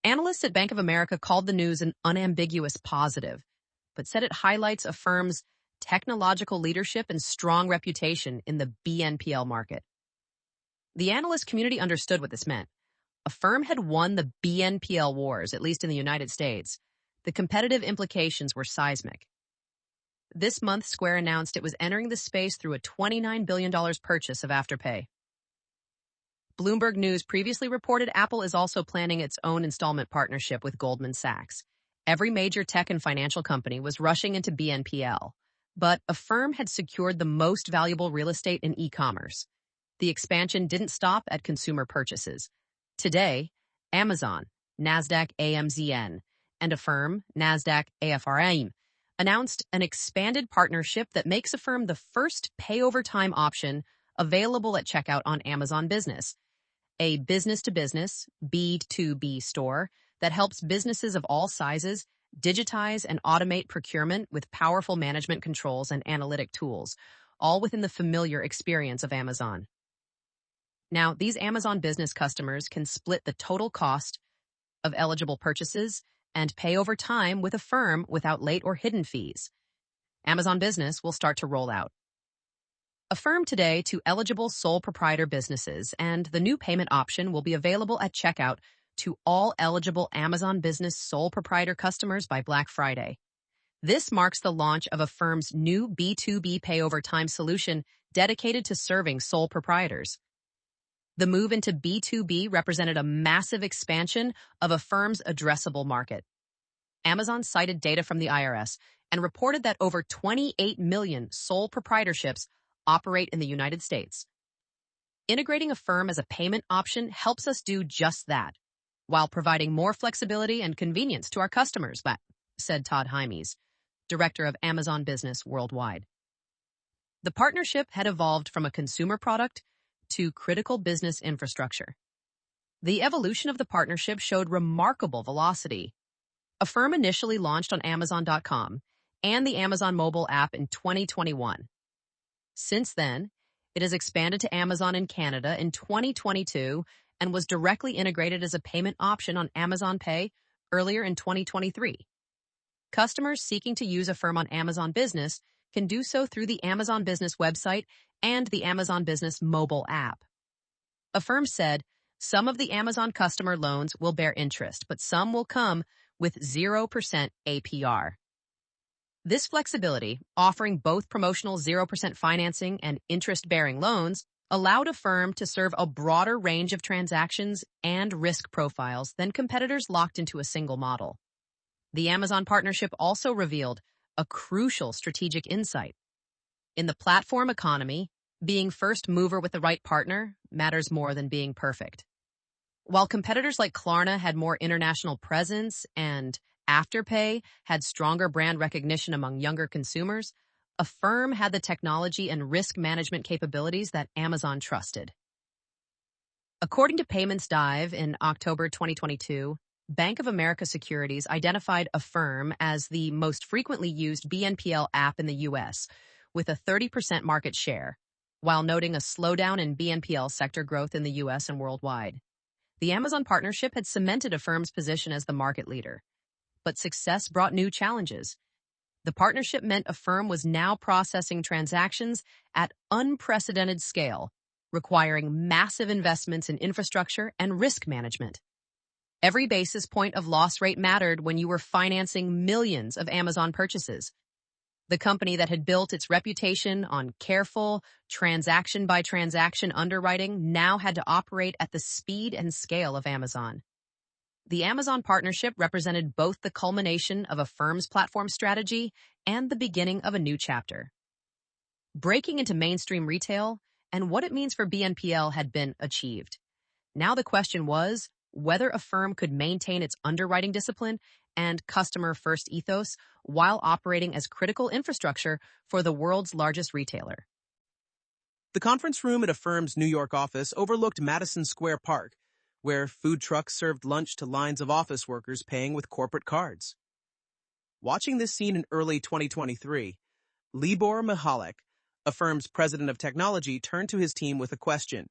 Analysts at Bank of America called the news an unambiguous positive, but said it highlights Affirm's technological leadership and strong reputation in the BNPL market. The analyst community understood what this meant. Affirm had won the BNPL wars, at least in the United States. The competitive implications were seismic. This month, Square announced it was entering the space through a $29 billion purchase of Afterpay. Bloomberg News previously reported Apple is also planning its own installment partnership with Goldman Sachs. Every major tech and financial company was rushing into BNPL, but Affirm had secured the most valuable real estate in e-commerce. The expansion didn't stop at consumer purchases. Today, Amazon, NASDAQ AMZN, and Affirm, NASDAQ AFRM, announced an expanded partnership that makes Affirm the first pay-over-time option available at checkout on Amazon Business, a business-to-business, B2B store that helps businesses of all sizes digitize and automate procurement with powerful management controls and analytic tools, all within the familiar experience of Amazon. Now, these Amazon Business customers can split the total cost of eligible purchases and pay over time with Affirm without late or hidden fees. Amazon Business will start to roll out. Affirm today to eligible sole proprietor businesses, and the new payment option will be available at checkout to all eligible Amazon Business sole proprietor customers by Black Friday. This marks the launch of Affirm's new B2B pay over time solution dedicated to serving sole proprietors. The move into B2B represented a massive expansion of Affirm's addressable market. Amazon cited data from the IRS and reported that over 28 million sole proprietorships operate in the United States. Integrating Affirm as a payment option helps us do just that, while providing more flexibility and convenience to our customers, said Todd Hymes, director of Amazon Business Worldwide. The partnership had evolved from a consumer product to critical business infrastructure. The evolution of the partnership showed remarkable velocity. Affirm initially launched on Amazon.com and the Amazon mobile app in 2021. Since then, it has expanded to Amazon in Canada in 2022 and was directly integrated as a payment option on Amazon Pay earlier in 2023. Customers seeking to use Affirm on Amazon Business can do so through the Amazon Business website and the Amazon Business mobile app. Affirm said, some of the Amazon customer loans will bear interest, but some will come with 0% APR. This flexibility, offering both promotional 0% financing and interest-bearing loans, allowed Affirm to serve a broader range of transactions and risk profiles than competitors locked into a single model. The Amazon partnership also revealed a crucial strategic insight. In the platform economy, being first mover with the right partner matters more than being perfect. While competitors like Klarna had more international presence and Afterpay had stronger brand recognition among younger consumers, Affirm had the technology and risk management capabilities that Amazon trusted. According to Payments Dive in October 2022, Bank of America Securities identified Affirm as the most frequently used BNPL app in the U.S., with a 30% market share, while noting a slowdown in BNPL sector growth in the U.S. and worldwide. The Amazon partnership had cemented Affirm's position as the market leader, but success brought new challenges. The partnership meant Affirm was now processing transactions at unprecedented scale, requiring massive investments in infrastructure and risk management. Every basis point of loss rate mattered when you were financing millions of Amazon purchases. The company that had built its reputation on careful, transaction-by-transaction underwriting now had to operate at the speed and scale of Amazon. The Amazon partnership represented both the culmination of Affirm's platform strategy and the beginning of a new chapter. Breaking into mainstream retail and what it means for BNPL had been achieved. Now the question was whether Affirm could maintain its underwriting discipline and customer-first ethos while operating as critical infrastructure for the world's largest retailer. The conference room at Affirm's New York office overlooked Madison Square Park, where food trucks served lunch to lines of office workers paying with corporate cards. Watching this scene in early 2023, Libor Michalek, Affirm's president of technology, turned to his team with a question.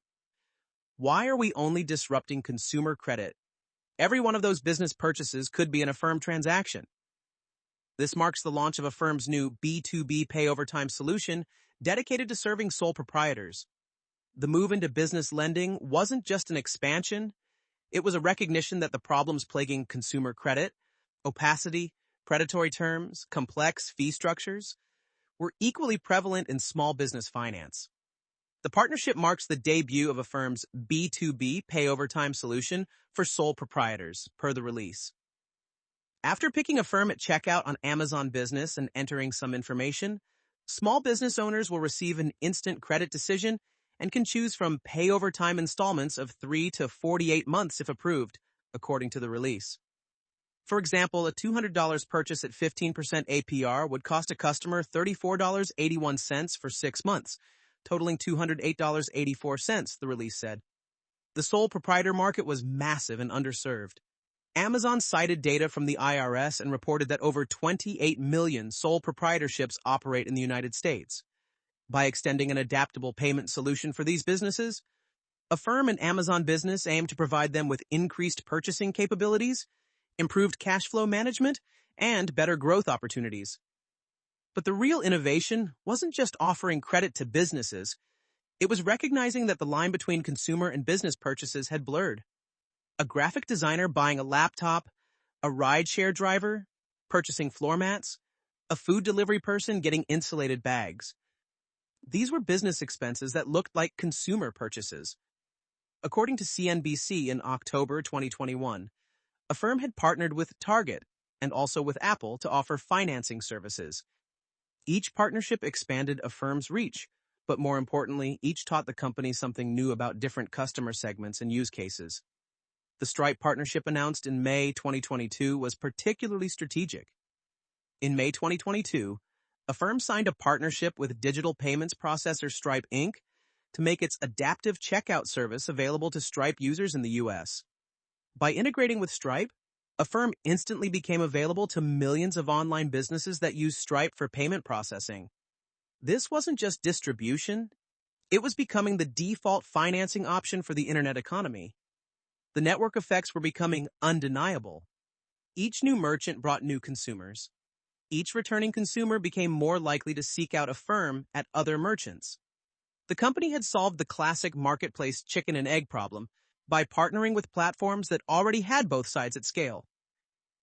Why are we only disrupting consumer credit? Every one of those business purchases could be an Affirm transaction. This marks the launch of Affirm's new B2B pay over time solution dedicated to serving sole proprietors. The move into business lending wasn't just an expansion, it was a recognition that the problems plaguing consumer credit, opacity, predatory terms, complex fee structures, were equally prevalent in small business finance. The partnership marks the debut of Affirm's B2B pay over time solution for sole proprietors, per the release. After picking Affirm at checkout on Amazon Business and entering some information, small business owners will receive an instant credit decision and can choose from pay over time installments of 3 to 48 months if approved, according to the release. For example, a $200 purchase at 15% APR would cost a customer $34.81 for 6 months, totaling $208.84, the release said. The sole proprietor market was massive and underserved. Amazon cited data from the IRS and reported that over 28 million sole proprietorships operate in the United States. By extending an adaptable payment solution for these businesses, Affirm and Amazon Business aim to provide them with increased purchasing capabilities, improved cash flow management, and better growth opportunities. But the real innovation wasn't just offering credit to businesses, it was recognizing that the line between consumer and business purchases had blurred. A graphic designer buying a laptop, a rideshare driver purchasing floor mats, a food delivery person getting insulated bags. These were business expenses that looked like consumer purchases. According to CNBC in October 2021, Affirm had partnered with Target and also with Apple to offer financing services. Each partnership expanded Affirm's reach, but more importantly, each taught the company something new about different customer segments and use cases. The Stripe partnership announced in May 2022 was particularly strategic. In May 2022, Affirm signed a partnership with digital payments processor Stripe Inc. to make its adaptive checkout service available to Stripe users in the U.S. By integrating with Stripe, Affirm instantly became available to millions of online businesses that use Stripe for payment processing. This wasn't just distribution, it was becoming the default financing option for the internet economy. The network effects were becoming undeniable. Each new merchant brought new consumers. Each returning consumer became more likely to seek out Affirm at other merchants. The company had solved the classic marketplace chicken and egg problem by partnering with platforms that already had both sides at scale.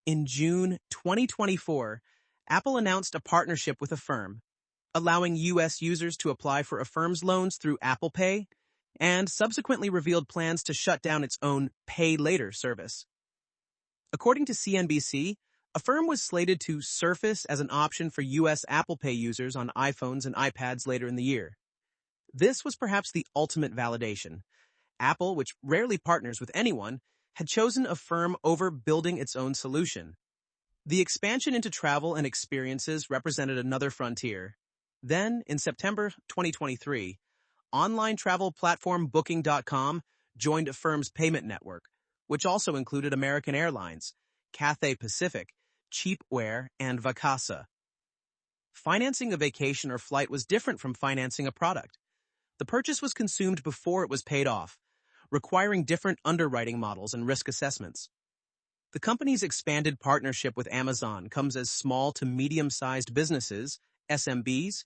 In June 2024, Apple announced a partnership with Affirm, allowing U.S. users to apply for Affirm's loans through Apple Pay, and subsequently revealed plans to shut down its own Pay Later service. According to CNBC, Affirm was slated to surface as an option for U.S. Apple Pay users on iPhones and iPads later in the year. This was perhaps the ultimate validation. Apple, which rarely partners with anyone, had chosen Affirm over building its own solution. The expansion into travel and experiences represented another frontier. Then, in September 2023, online travel platform Booking.com joined Affirm's payment network, which also included American Airlines, Cathay Pacific, Cheapware, and Vacasa. Financing a vacation or flight was different from financing a product. The purchase was consumed before it was paid off, requiring different underwriting models and risk assessments. The company's expanded partnership with Amazon comes as small to medium-sized businesses, SMBs,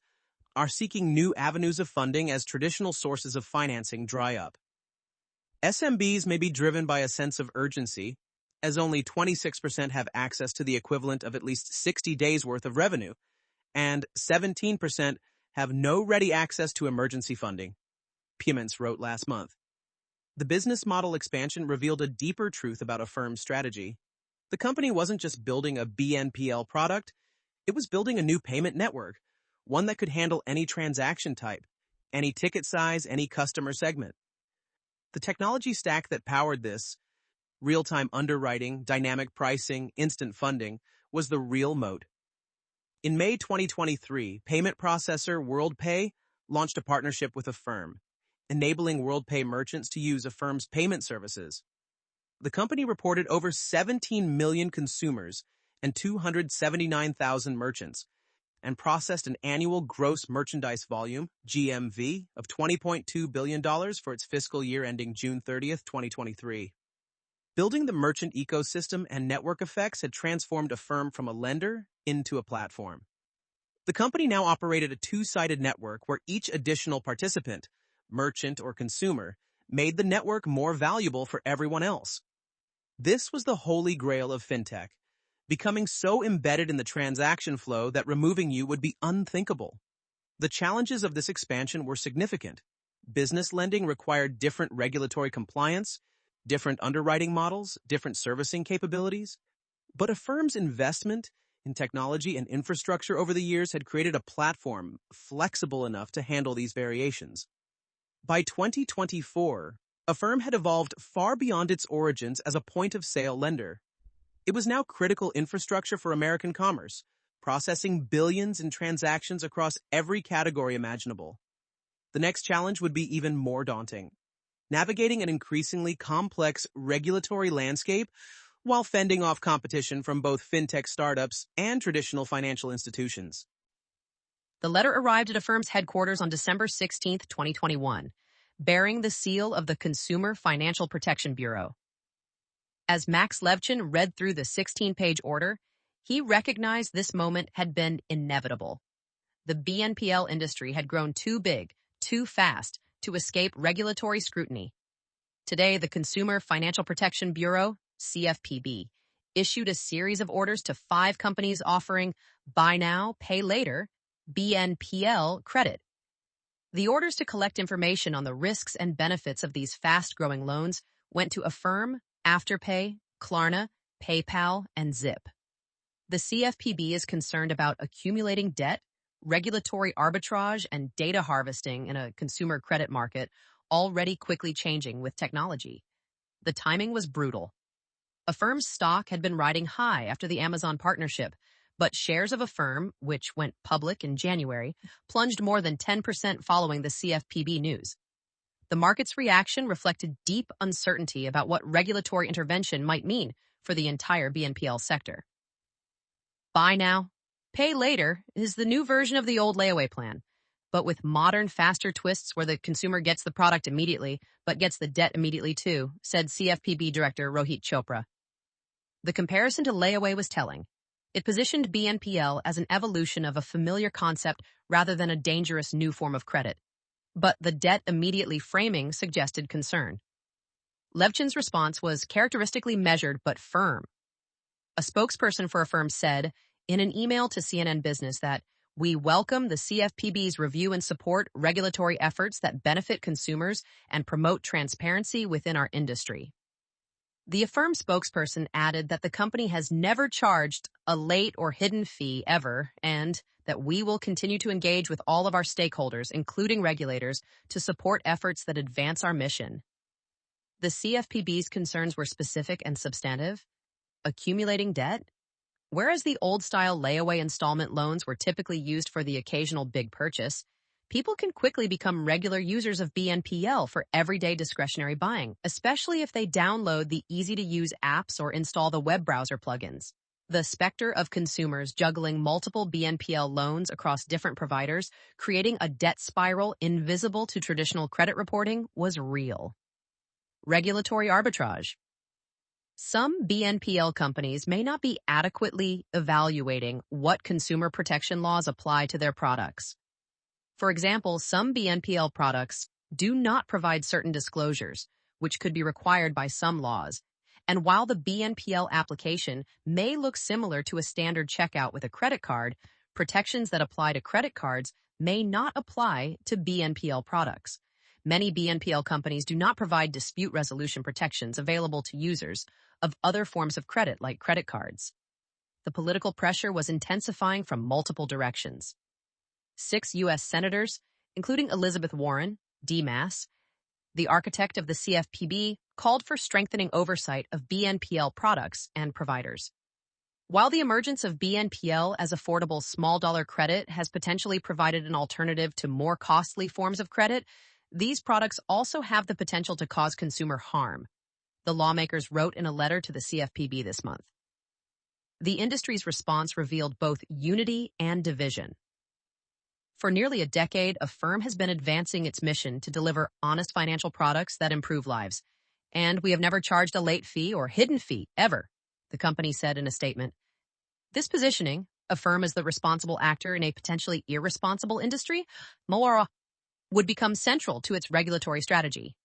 are seeking new avenues of funding as traditional sources of financing dry up. SMBs may be driven by a sense of urgency, as only 26% have access to the equivalent of at least 60 days' worth of revenue, and 17% have no ready access to emergency funding, Piements wrote last month. The business model expansion revealed a deeper truth about Affirm's strategy. The company wasn't just building a BNPL product, it was building a new payment network, one that could handle any transaction type, any ticket size, any customer segment. The technology stack that powered this, real-time underwriting, dynamic pricing, instant funding, was the real moat. In May 2023, payment processor WorldPay launched a partnership with Affirm, enabling WorldPay merchants to use Affirm's payment services. The company reported over 17 million consumers and 279,000 merchants, and processed an annual gross merchandise volume, GMV, of $20.2 billion for its fiscal year ending June 30, 2023. Building the merchant ecosystem and network effects had transformed Affirm from a lender into a platform. The company now operated a two-sided network where each additional participant, merchant or consumer, made the network more valuable for everyone else. This was the holy grail of fintech, becoming so embedded in the transaction flow that removing you would be unthinkable. The challenges of this expansion were significant. Business lending required different regulatory compliance, different underwriting models, different servicing capabilities. But Affirm's investment in technology and infrastructure over the years had created a platform flexible enough to handle these variations. By 2024, Affirm had evolved far beyond its origins as a point-of-sale lender. It was now critical infrastructure for American commerce, processing billions in transactions across every category imaginable. The next challenge would be even more daunting: navigating an increasingly complex regulatory landscape while fending off competition from both fintech startups and traditional financial institutions. The letter arrived at Affirm's headquarters on December 16, 2021, bearing the seal of the Consumer Financial Protection Bureau. As Max Levchin read through the 16-page order, he recognized this moment had been inevitable. The BNPL industry had grown too big, too fast, to escape regulatory scrutiny. Today, the Consumer Financial Protection Bureau, CFPB, issued a series of orders to 5 companies offering Buy Now, Pay Later, BNPL credit. The orders to collect information on the risks and benefits of these fast-growing loans went to Affirm, Afterpay, Klarna, PayPal, and Zip. The CFPB is concerned about accumulating debt, regulatory arbitrage, and data harvesting in a consumer credit market already quickly changing with technology. The timing was brutal. Affirm's stock had been riding high after the Amazon partnership, but shares of Affirm, which went public in January, plunged more than 10% following the CFPB news. The market's reaction reflected deep uncertainty about what regulatory intervention might mean for the entire BNPL sector. Buy Now, Pay Later is the new version of the old layaway plan, but with modern, faster twists where the consumer gets the product immediately, but gets the debt immediately too, said CFPB Director Rohit Chopra. The comparison to layaway was telling. It positioned BNPL as an evolution of a familiar concept rather than a dangerous new form of credit. But the debt immediately framing suggested concern. Levchin's response was characteristically measured but firm. A spokesperson for Affirm said, in an email to CNN Business that we welcome the CFPB's review and support regulatory efforts that benefit consumers and promote transparency within our industry. The Affirm spokesperson added that the company has never charged a late or hidden fee ever, and that we will continue to engage with all of our stakeholders, including regulators, to support efforts that advance our mission. The CFPB's concerns were specific and substantive. Accumulating debt? Whereas the old-style layaway installment loans were typically used for the occasional big purchase, people can quickly become regular users of BNPL for everyday discretionary buying, especially if they download the easy-to-use apps or install the web browser plugins. The specter of consumers juggling multiple BNPL loans across different providers, creating a debt spiral invisible to traditional credit reporting, was real. Regulatory arbitrage. Some BNPL companies may not be adequately evaluating what consumer protection laws apply to their products. For example, some BNPL products do not provide certain disclosures, which could be required by some laws. And while the BNPL application may look similar to a standard checkout with a credit card, protections that apply to credit cards may not apply to BNPL products. Many BNPL companies do not provide dispute resolution protections available to users of other forms of credit like credit cards. The political pressure was intensifying from multiple directions. 6 U.S. senators, including Elizabeth Warren, DMAS, the architect of the CFPB, called for strengthening oversight of BNPL products and providers. While the emergence of BNPL as affordable small-dollar credit has potentially provided an alternative to more costly forms of credit, these products also have the potential to cause consumer harm, the lawmakers wrote in a letter to the CFPB this month. The industry's response revealed both unity and division. For nearly a decade, Affirm has been advancing its mission to deliver honest financial products that improve lives. And we have never charged a late fee or hidden fee, ever, the company said in a statement. This positioning, Affirm as the responsible actor in a potentially irresponsible industry, would become central to its regulatory strategy.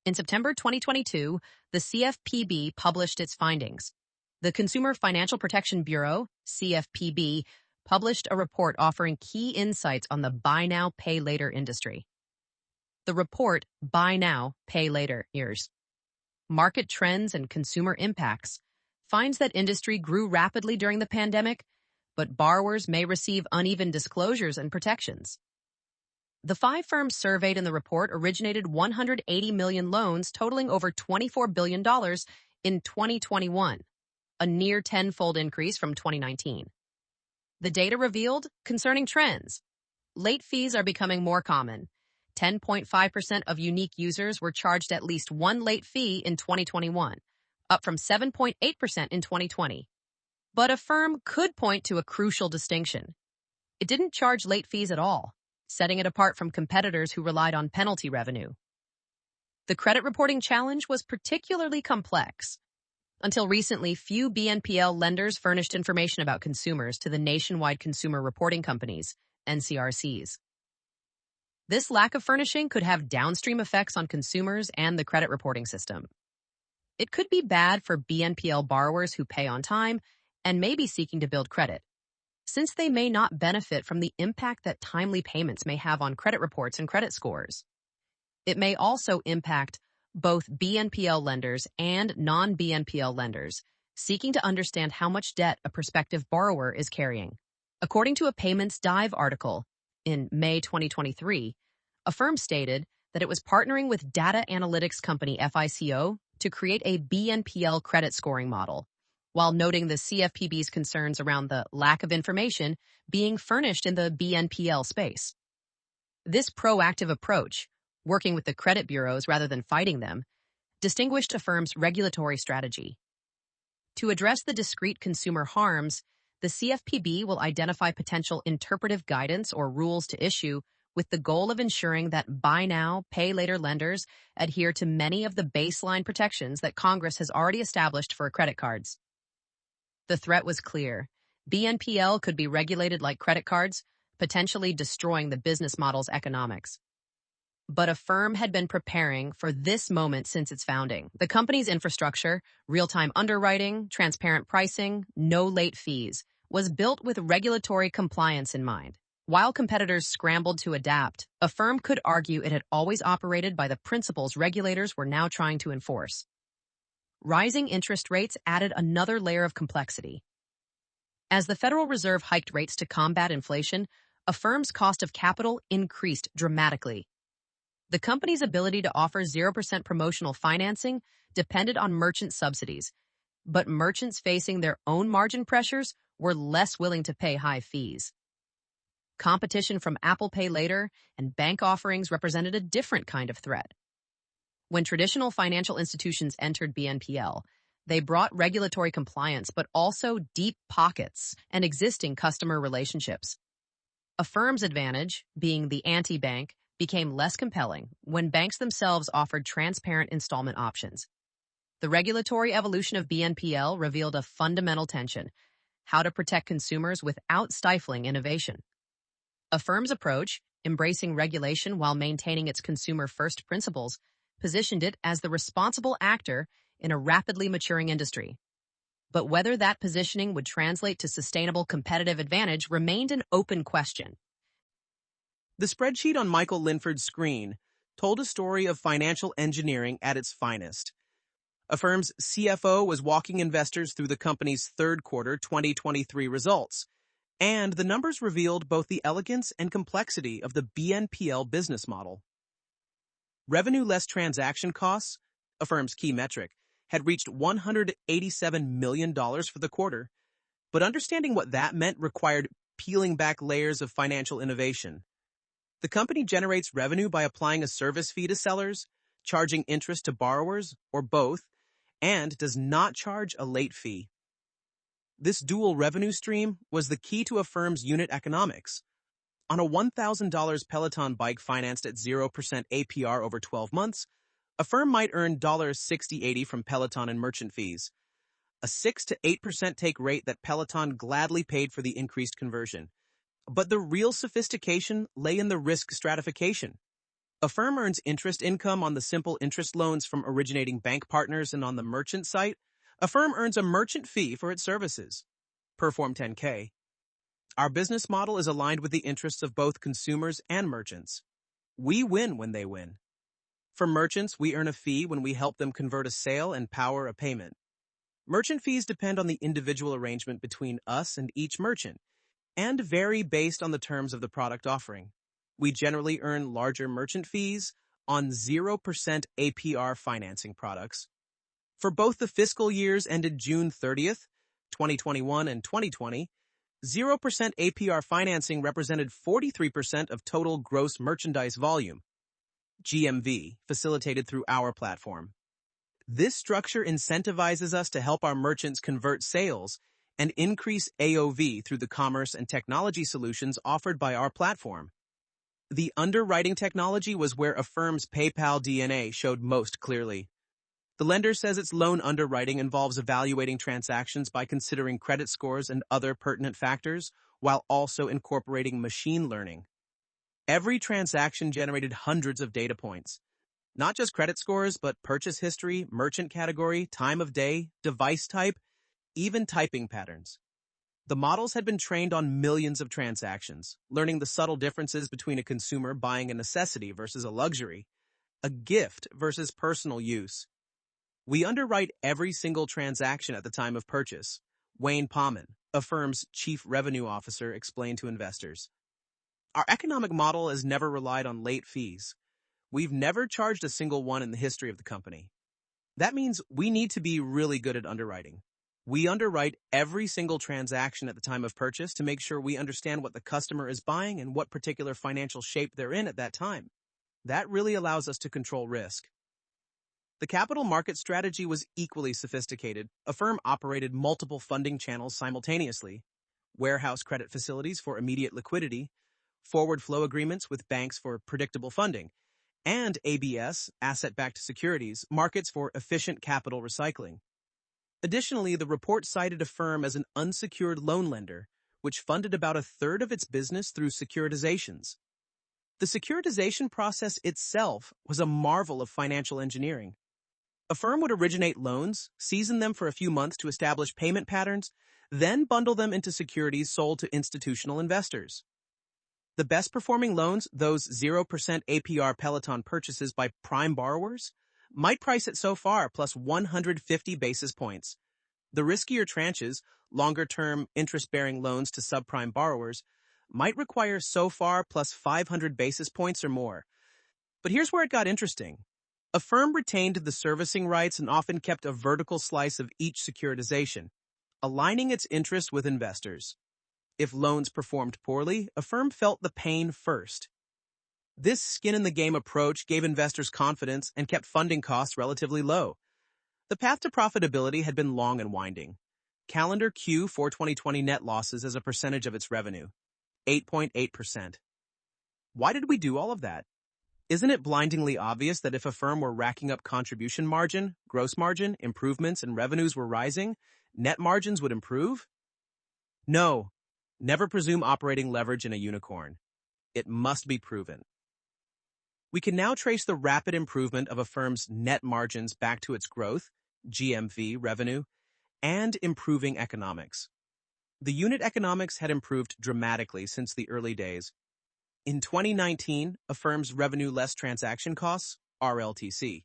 In September 2022, the CFPB published its findings. The Consumer Financial Protection Bureau, CFPB, published a report offering key insights on the buy now, pay later industry. The report, Buy Now, Pay Later Years, Market Trends and Consumer Impacts, finds that industry grew rapidly during the pandemic, but borrowers may receive uneven disclosures and protections. The 5 firms surveyed in the report originated 180 million loans totaling over $24 billion in 2021, a near tenfold increase from 2019. The data revealed concerning trends. Late fees are becoming more common. 10.5% of unique users were charged at least one late fee in 2021, up from 7.8% in 2020. But Affirm could point to a crucial distinction. It didn't charge late fees at all, setting it apart from competitors who relied on penalty revenue. The credit reporting challenge was particularly complex. Until recently, few BNPL lenders furnished information about consumers to the nationwide consumer reporting companies, NCRCs. This lack of furnishing could have downstream effects on consumers and the credit reporting system. It could be bad for BNPL borrowers who pay on time and may be seeking to build credit, since they may not benefit from the impact that timely payments may have on credit reports and credit scores. It may also impact both BNPL lenders and non-BNPL lenders, seeking to understand how much debt a prospective borrower is carrying. According to a Payments Dive article in May 2023, Affirm stated that it was partnering with data analytics company FICO to create a BNPL credit scoring model, while noting the CFPB's concerns around the lack of information being furnished in the BNPL space. This proactive approach, working with the credit bureaus rather than fighting them, distinguished Affirm's regulatory strategy. To address the discrete consumer harms, the CFPB will identify potential interpretive guidance or rules to issue with the goal of ensuring that buy now, pay later lenders adhere to many of the baseline protections that Congress has already established for credit cards. The threat was clear. BNPL could be regulated like credit cards, potentially destroying the business model's economics. But Affirm had been preparing for this moment since its founding. The company's infrastructure, real-time underwriting, transparent pricing, no late fees, was built with regulatory compliance in mind. While competitors scrambled to adapt, Affirm could argue it had always operated by the principles regulators were now trying to enforce. Rising interest rates added another layer of complexity. As the Federal Reserve hiked rates to combat inflation, Affirm's cost of capital increased dramatically. The company's ability to offer 0% promotional financing depended on merchant subsidies, but merchants facing their own margin pressures were less willing to pay high fees. Competition from Apple Pay Later and bank offerings represented a different kind of threat. When traditional financial institutions entered BNPL, they brought regulatory compliance but also deep pockets and existing customer relationships. Affirm's advantage, being the anti-bank, became less compelling when banks themselves offered transparent installment options. The regulatory evolution of BNPL revealed a fundamental tension: how to protect consumers without stifling innovation. Affirm's approach, embracing regulation while maintaining its consumer-first principles, positioned it as the responsible actor in a rapidly maturing industry. But whether that positioning would translate to sustainable competitive advantage remained an open question. The spreadsheet on Michael Linford's screen told a story of financial engineering at its finest. Affirm's CFO was walking investors through the company's third quarter 2023 results, and the numbers revealed both the elegance and complexity of the BNPL business model. Revenue less transaction costs, Affirm's key metric, had reached $187 million for the quarter, but understanding what that meant required peeling back layers of financial innovation. The company generates revenue by applying a service fee to sellers, charging interest to borrowers, or both, and does not charge a late fee. This dual revenue stream was the key to Affirm's unit economics. On a $1,000 Peloton bike financed at 0% APR over 12 months, Affirm might earn $60.80 from Peloton and merchant fees, a 6 to 8% take rate that Peloton gladly paid for the increased conversion. But the real sophistication lay in the risk stratification. Affirm earns interest income on the simple interest loans from originating bank partners, and on the merchant site, Affirm earns a merchant fee for its services, per Form 10K. Our business model is aligned with the interests of both consumers and merchants. We win when they win. For merchants, we earn a fee when we help them convert a sale and power a payment. Merchant fees depend on the individual arrangement between us and each merchant, and vary based on the terms of the product offering. We generally earn larger merchant fees on 0% APR financing products. For both the fiscal years ended June 30th, 2021 and 2020, 0% APR financing represented 43% of total gross merchandise volume, GMV, facilitated through our platform. This structure incentivizes us to help our merchants convert sales and increase AOV through the commerce and technology solutions offered by our platform. The underwriting technology was where Affirm's PayPal DNA showed most clearly. The lender says its loan underwriting involves evaluating transactions by considering credit scores and other pertinent factors, while also incorporating machine learning. Every transaction generated hundreds of data points. Not just credit scores, but purchase history, merchant category, time of day, device type, even typing patterns. The models had been trained on millions of transactions, learning the subtle differences between a consumer buying a necessity versus a luxury, a gift versus personal use. We underwrite every single transaction at the time of purchase, Wayne Pauman, Affirm's chief revenue officer, explained to investors. Our economic model has never relied on late fees. We've never charged a single one in the history of the company. That means we need to be really good at underwriting. We underwrite every single transaction at the time of purchase to make sure we understand what the customer is buying and what particular financial shape they're in at that time. That really allows us to control risk. The capital market strategy was equally sophisticated. Affirm operated multiple funding channels simultaneously: warehouse credit facilities for immediate liquidity, forward flow agreements with banks for predictable funding, and ABS, asset-backed securities, markets for efficient capital recycling. Additionally, the report cited Affirm as an unsecured loan lender, which funded about a third of its business through securitizations. The securitization process itself was a marvel of financial engineering. Affirm would originate loans, season them for a few months to establish payment patterns, then bundle them into securities sold to institutional investors. The best-performing loans, those 0% APR Peloton purchases by prime borrowers, might price at SOFR plus 150 basis points. The riskier tranches, longer-term interest-bearing loans to subprime borrowers, might require SOFR plus 500 basis points or more. But here's where it got interesting. Affirm retained the servicing rights and often kept a vertical slice of each securitization, aligning its interest with investors. If loans performed poorly, Affirm felt the pain first. This skin-in-the-game approach gave investors confidence and kept funding costs relatively low. The path to profitability had been long and winding. Calendar Q4 2020 net losses as a percentage of its revenue, 8.8%. Why did we do all of that? Isn't it blindingly obvious that if a firm were racking up contribution margin, gross margin, improvements, and revenues were rising, net margins would improve? No. Never presume operating leverage in a unicorn. It must be proven. We can now trace the rapid improvement of a firm's net margins back to its growth, GMV, revenue, and improving economics. The unit economics had improved dramatically since the early days. In 2019, a firm's revenue less transaction costs, RLTC,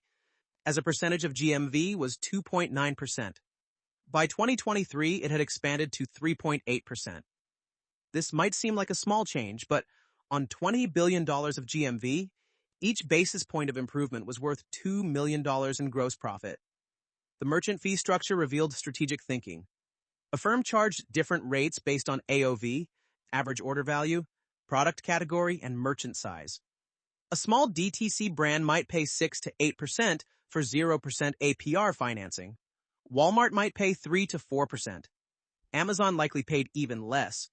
as a percentage of GMV was 2.9%. By 2023, it had expanded to 3.8%. This might seem like a small change, but on $20 billion of GMV, each basis point of improvement was worth $2 million in gross profit. The merchant fee structure revealed strategic thinking. Affirm charged different rates based on AOV, average order value, product category, and merchant size. A small DTC brand might pay 6 to 8% for 0% APR financing. Walmart might pay 3 to 4%. Amazon likely paid even less.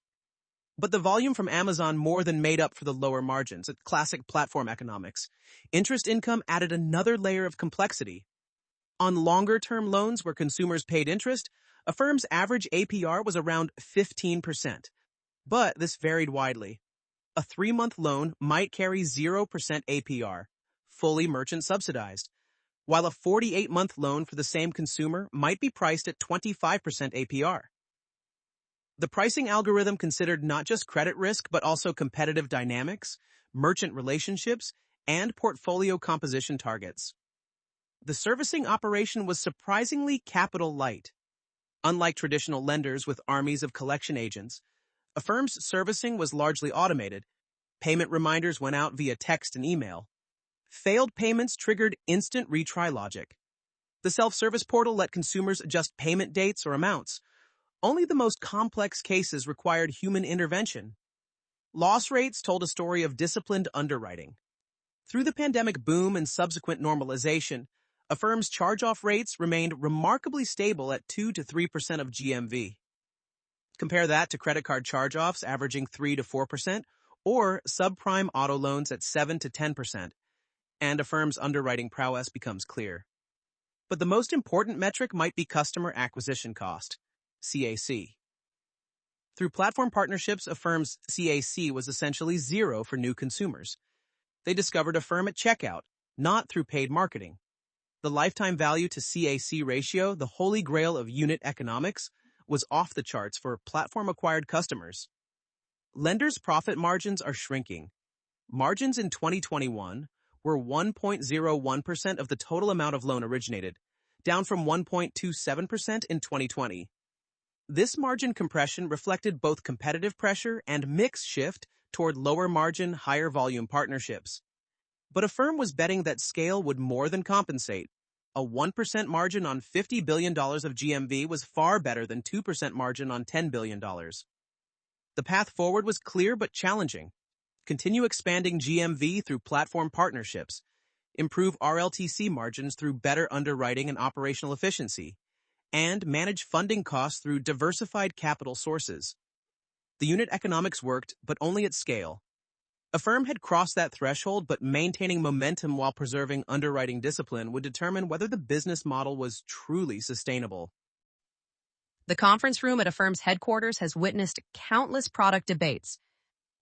But the volume from Amazon more than made up for the lower margins, at classic platform economics. Interest income added another layer of complexity. On longer-term loans where consumers paid interest, a firm's average APR was around 15%. But this varied widely. A 3-month loan might carry 0% APR, fully merchant subsidized, while a 48-month loan for the same consumer might be priced at 25% APR. The pricing algorithm considered not just credit risk, but also competitive dynamics, merchant relationships, and portfolio composition targets. The servicing operation was surprisingly capital light. Unlike traditional lenders with armies of collection agents, Affirm's servicing was largely automated. Payment reminders went out via text and email. Failed payments triggered instant retry logic. The self-service portal let consumers adjust payment dates or amounts. Only the most complex cases required human intervention. Loss rates told a story of disciplined underwriting. Through the pandemic boom and subsequent normalization, Affirm's charge-off rates remained remarkably stable at 2 to 3% of GMV. Compare that to credit card charge-offs averaging 3 to 4%, or subprime auto loans at 7 to 10%, and Affirm's underwriting prowess becomes clear. But the most important metric might be customer acquisition cost, CAC. Through platform partnerships, Affirm's CAC was essentially zero for new consumers. They discovered Affirm at checkout, not through paid marketing. The lifetime value to CAC ratio, the holy grail of unit economics, was off the charts for platform-acquired customers. Lenders' profit margins are shrinking. Margins in 2021 were 1.01% of the total amount of loan originated, down from 1.27% in 2020. This margin compression reflected both competitive pressure and mix shift toward lower-margin, higher-volume partnerships. But Affirm was betting that scale would more than compensate. A 1% margin on $50 billion of GMV was far better than 2% margin on $10 billion. The path forward was clear but challenging. Continue expanding GMV through platform partnerships. Improve RLTC margins through better underwriting and operational efficiency. And manage funding costs through diversified capital sources. The unit economics worked, but only at scale. Affirm had crossed that threshold, but maintaining momentum while preserving underwriting discipline would determine whether the business model was truly sustainable. The conference room at Affirm's headquarters has witnessed countless product debates,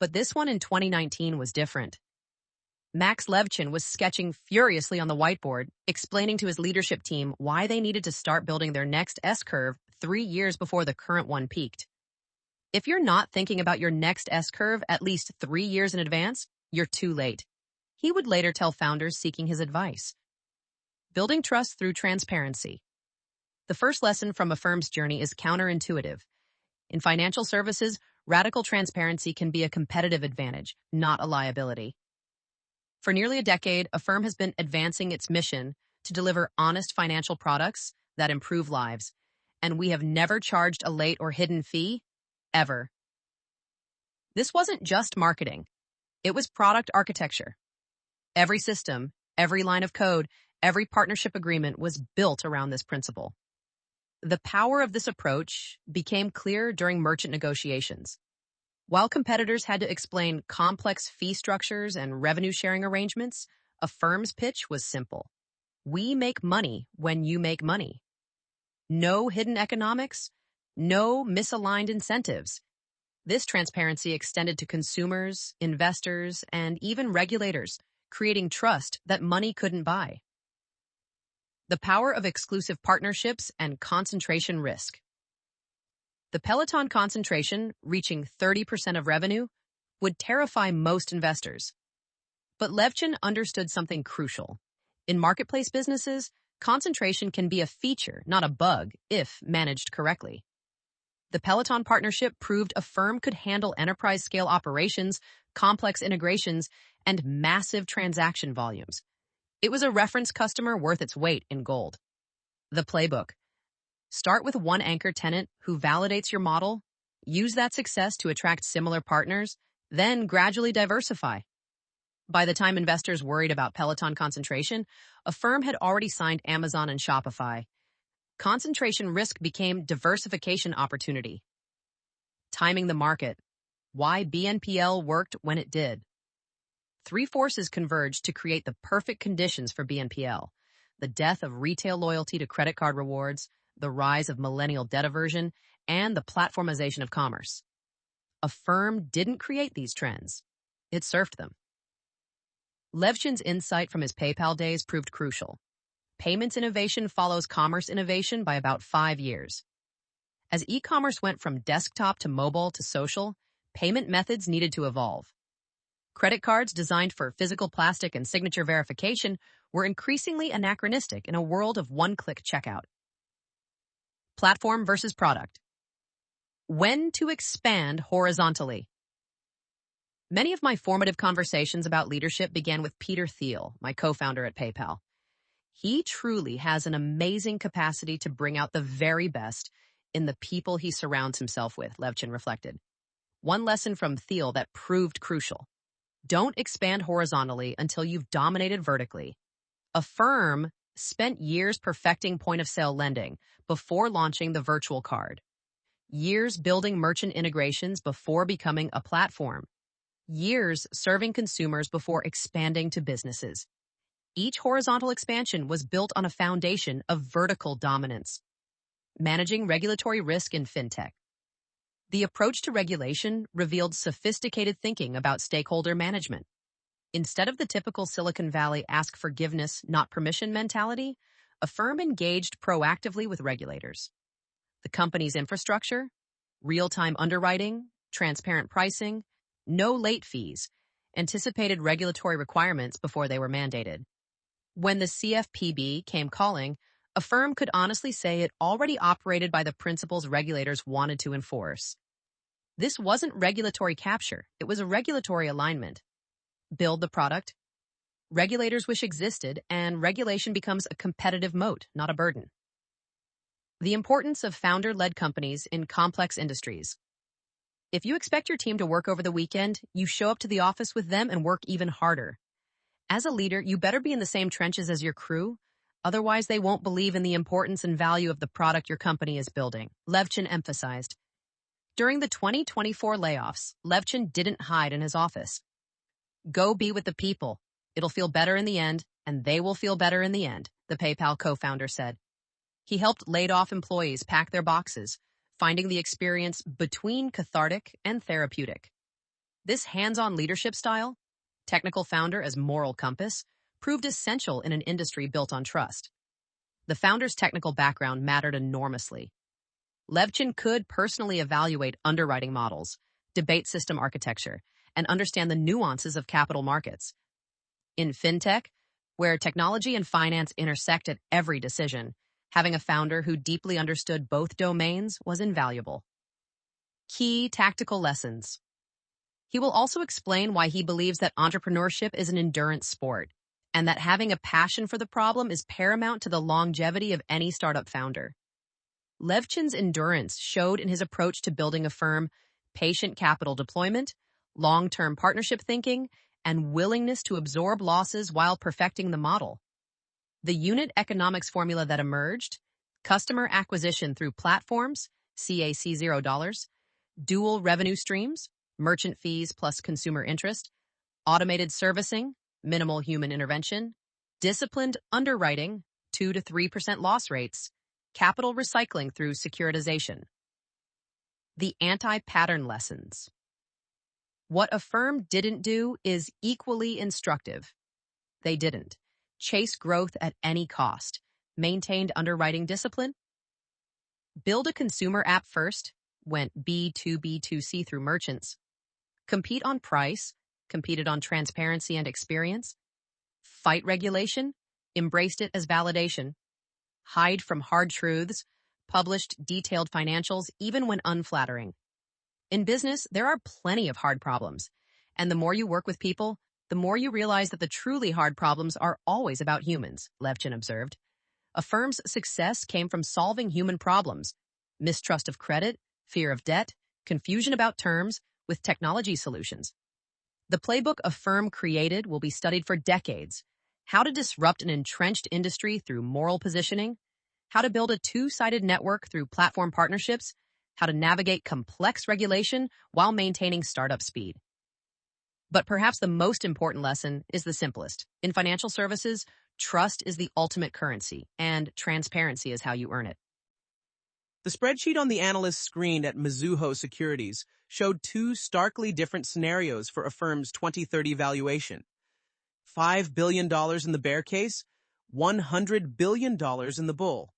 but this one in 2019 was different. Max Levchin was sketching furiously on the whiteboard, explaining to his leadership team why they needed to start building their next S-curve 3 years before the current one peaked. If you're not thinking about your next S-curve at least 3 years in advance, you're too late. He would later tell founders seeking his advice. Building trust through transparency. The first lesson from Affirm's journey is counterintuitive. In financial services, radical transparency can be a competitive advantage, not a liability. For nearly a decade, Affirm has been advancing its mission to deliver honest financial products that improve lives, and we have never charged a late or hidden fee, ever. This wasn't just marketing. It was product architecture. Every system, every line of code, every partnership agreement was built around this principle. The power of this approach became clear during merchant negotiations. While competitors had to explain complex fee structures and revenue-sharing arrangements, Affirm's pitch was simple. We make money when you make money. No hidden economics, no misaligned incentives. This transparency extended to consumers, investors, and even regulators, creating trust that money couldn't buy. The power of exclusive partnerships and concentration risk. The Peloton concentration, reaching 30% of revenue, would terrify most investors. But VIII understood something crucial. In marketplace businesses, concentration can be a feature, not a bug, if managed correctly. The Peloton partnership proved Affirm could handle enterprise-scale operations, complex integrations, and massive transaction volumes. It was a reference customer worth its weight in gold. The playbook. Start with one anchor tenant who validates your model, use that success to attract similar partners, then gradually diversify. By the time investors worried about Peloton concentration, Affirm had already signed Amazon and Shopify. Concentration risk became diversification opportunity. Timing the market. Why BNPL worked when it did. 3 forces converged to create the perfect conditions for BNPL: the death of retail loyalty to credit card rewards, the rise of millennial debt aversion, and the platformization of commerce. Affirm didn't create these trends. It surfed them. VIII's insight from his PayPal days proved crucial. Payments innovation follows commerce innovation by about 5 years. As e-commerce went from desktop to mobile to social, payment methods needed to evolve. Credit cards designed for physical plastic and signature verification were increasingly anachronistic in a world of one-click checkout. Platform versus product. When to expand horizontally. Many of my formative conversations about leadership began with Peter Thiel, my co-founder at PayPal. He truly has an amazing capacity to bring out the very best in the people he surrounds himself with, VIII reflected. One lesson from Thiel that proved crucial. Don't expand horizontally until you've dominated vertically. Affirm spent years perfecting point-of-sale lending before launching the virtual card. Years building merchant integrations before becoming a platform. Years serving consumers before expanding to businesses. Each horizontal expansion was built on a foundation of vertical dominance. Managing regulatory risk in fintech. The approach to regulation revealed sophisticated thinking about stakeholder management. Instead of the typical Silicon Valley ask forgiveness, not permission mentality, Affirm engaged proactively with regulators. The company's infrastructure, real-time underwriting, transparent pricing, no late fees, anticipated regulatory requirements before they were mandated. When the CFPB came calling, Affirm could honestly say it already operated by the principles regulators wanted to enforce. This wasn't regulatory capture, it was a regulatory alignment. Build the product. Regulators wish existed, and regulation becomes a competitive moat, not a burden. The importance of founder-led companies in complex industries. If you expect your team to work over the weekend, you show up to the office with them and work even harder. As a leader, you better be in the same trenches as your crew, otherwise they won't believe in the importance and value of the product your company is building, VIII emphasized. During the 2024 layoffs, VIII didn't hide in his office. Go be with the people. It'll feel better in the end, and they will feel better in the end, the PayPal co-founder said. He helped laid-off employees pack their boxes, finding the experience between cathartic and therapeutic. This hands-on leadership style, technical founder as moral compass, proved essential in an industry built on trust. The founder's technical background mattered enormously. Levchin could personally evaluate underwriting models, debate system architecture, and understand the nuances of capital markets. In fintech, where technology and finance intersect at every decision, having a founder who deeply understood both domains was invaluable. Key tactical lessons. He will also explain why he believes that entrepreneurship is an endurance sport, and that having a passion for the problem is paramount to the longevity of any startup founder. Levchin's endurance showed in his approach to building a firm, patient capital deployment, long-term partnership thinking, and willingness to absorb losses while perfecting the model. The unit economics formula that emerged, customer acquisition through platforms, CAC $0, dual revenue streams, merchant fees plus consumer interest, automated servicing, minimal human intervention, disciplined underwriting, 2 to 3% loss rates, capital recycling through securitization. The anti-pattern lessons. What Affirm didn't do is equally instructive. They didn't chase growth at any cost, maintained underwriting discipline, build a consumer app first, went B2B2C through merchants, compete on price, competed on transparency and experience, fight regulation, embraced it as validation, hide from hard truths, published detailed financials even when unflattering. In business, there are plenty of hard problems, and the more you work with people, the more you realize that the truly hard problems are always about humans, Levchin observed. Affirm's success came from solving human problems, mistrust of credit, fear of debt, confusion about terms, with technology solutions. The playbook Affirm created will be studied for decades. How to disrupt an entrenched industry through moral positioning, how to build a two-sided network through platform partnerships, how to navigate complex regulation while maintaining startup speed. But perhaps the most important lesson is the simplest. In financial services, trust is the ultimate currency, and transparency is how you earn it. The spreadsheet on the analyst's screen at Mizuho Securities showed two starkly different scenarios for Affirm's 2030 valuation. $5 billion in the bear case, $100 billion in the bull.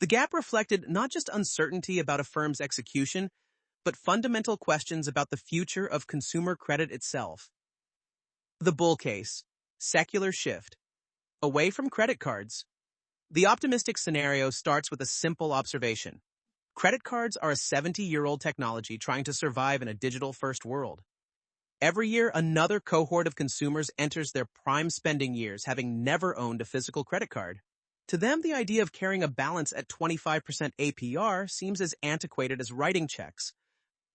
The gap reflected not just uncertainty about Affirm's execution, but fundamental questions about the future of consumer credit itself. The bull case, secular shift. Away from credit cards. The optimistic scenario starts with a simple observation. Credit cards are a 70-year-old technology trying to survive in a digital-first world. Every year, another cohort of consumers enters their prime spending years having never owned a physical credit card. To them, the idea of carrying a balance at 25% APR seems as antiquated as writing checks.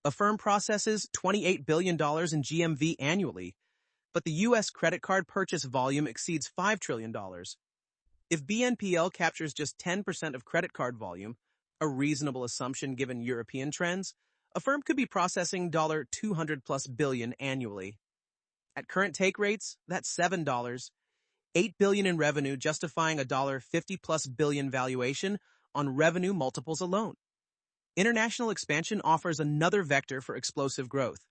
Affirm processes $28 billion in GMV annually, but the U.S. credit card purchase volume exceeds $5 trillion. If BNPL captures just 10% of credit card volume, a reasonable assumption given European trends, Affirm could be processing $200+ billion annually. At current take rates, that's $7, $8 billion in revenue justifying a $50+ billion valuation on revenue multiples alone. International expansion offers another vector for explosive growth.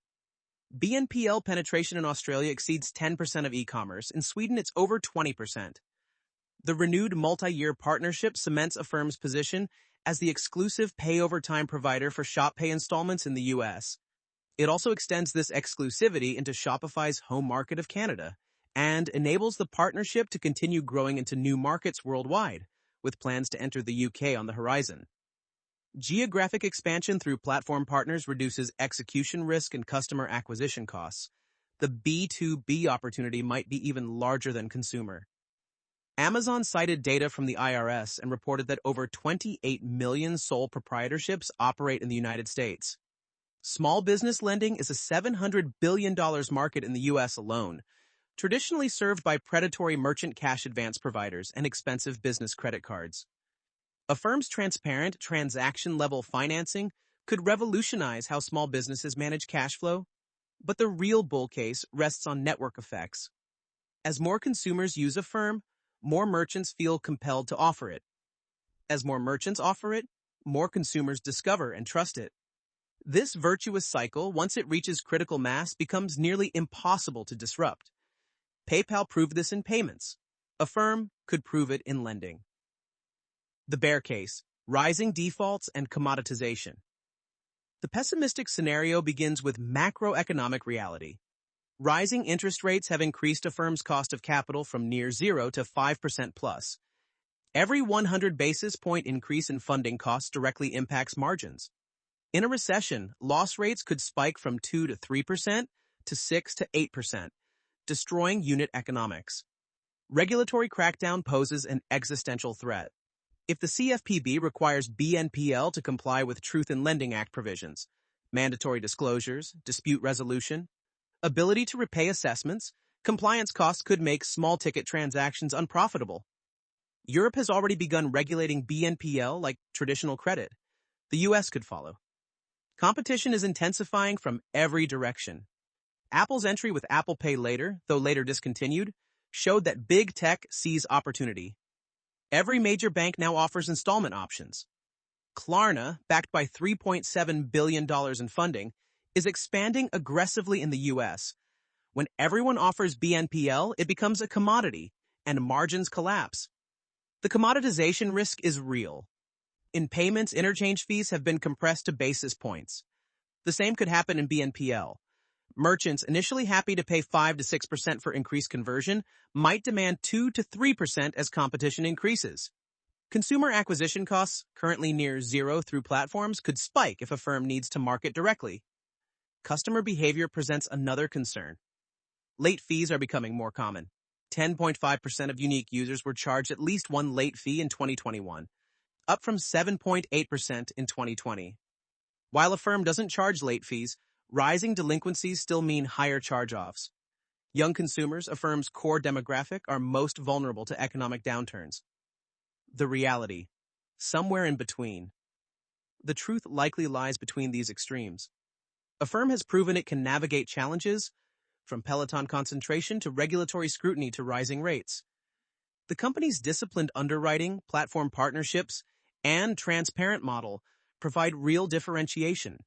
BNPL penetration in Australia exceeds 10% of e-commerce. In Sweden, it's over 20%. The renewed multi-year partnership cements Affirm's position as the exclusive pay-over-time provider for Shop Pay installments in the U.S. It also extends this exclusivity into Shopify's home market of Canada and enables the partnership to continue growing into new markets worldwide, with plans to enter the UK on the horizon. Geographic expansion through platform partners reduces execution risk and customer acquisition costs. The B2B opportunity might be even larger than consumer. Amazon cited data from the IRS and reported that over 28 million sole proprietorships operate in the United States. Small business lending is a $700 billion market in the U.S. alone, traditionally served by predatory merchant cash advance providers and expensive business credit cards. Affirm's transparent, transaction-level financing could revolutionize how small businesses manage cash flow, but the real bull case rests on network effects. As more consumers use Affirm, more merchants feel compelled to offer it. As more merchants offer it, more consumers discover and trust it. This virtuous cycle, once it reaches critical mass, becomes nearly impossible to disrupt. PayPal proved this in payments. Affirm could prove it in lending. The bear case, rising defaults and commoditization. The pessimistic scenario begins with macroeconomic reality. Rising interest rates have increased a firm's cost of capital from near zero to 5% plus. Every 100 basis point increase in funding costs directly impacts margins. In a recession, loss rates could spike from 2 to 3% to 6 to 8%, destroying unit economics. Regulatory crackdown poses an existential threat. If the CFPB requires BNPL to comply with Truth in Lending Act provisions, mandatory disclosures, dispute resolution, ability to repay assessments, compliance costs could make small-ticket transactions unprofitable. Europe has already begun regulating BNPL like traditional credit. The US could follow. Competition is intensifying from every direction. Apple's entry with Apple Pay Later, though later discontinued, showed that big tech sees opportunity. Every major bank now offers installment options. Klarna, backed by $3.7 billion in funding, is expanding aggressively in the US. When everyone offers BNPL, it becomes a commodity, and margins collapse. The commoditization risk is real. In payments, interchange fees have been compressed to basis points. The same could happen in BNPL. Merchants, initially happy to pay 5 to 6% for increased conversion, might demand 2 to 3% as competition increases. Consumer acquisition costs, currently near zero through platforms, could spike if a firm needs to market directly. Customer behavior presents another concern. Late fees are becoming more common. 10.5% of unique users were charged at least one late fee in 2021, up from 7.8% in 2020. While a firm doesn't charge late fees, rising delinquencies still mean higher charge-offs. Young consumers, a firm's core demographic, are most vulnerable to economic downturns. The reality, somewhere in between. The truth likely lies between these extremes. A firm has proven it can navigate challenges, from Peloton concentration to regulatory scrutiny to rising rates. The company's disciplined underwriting, platform partnerships, and transparent model provide real differentiation.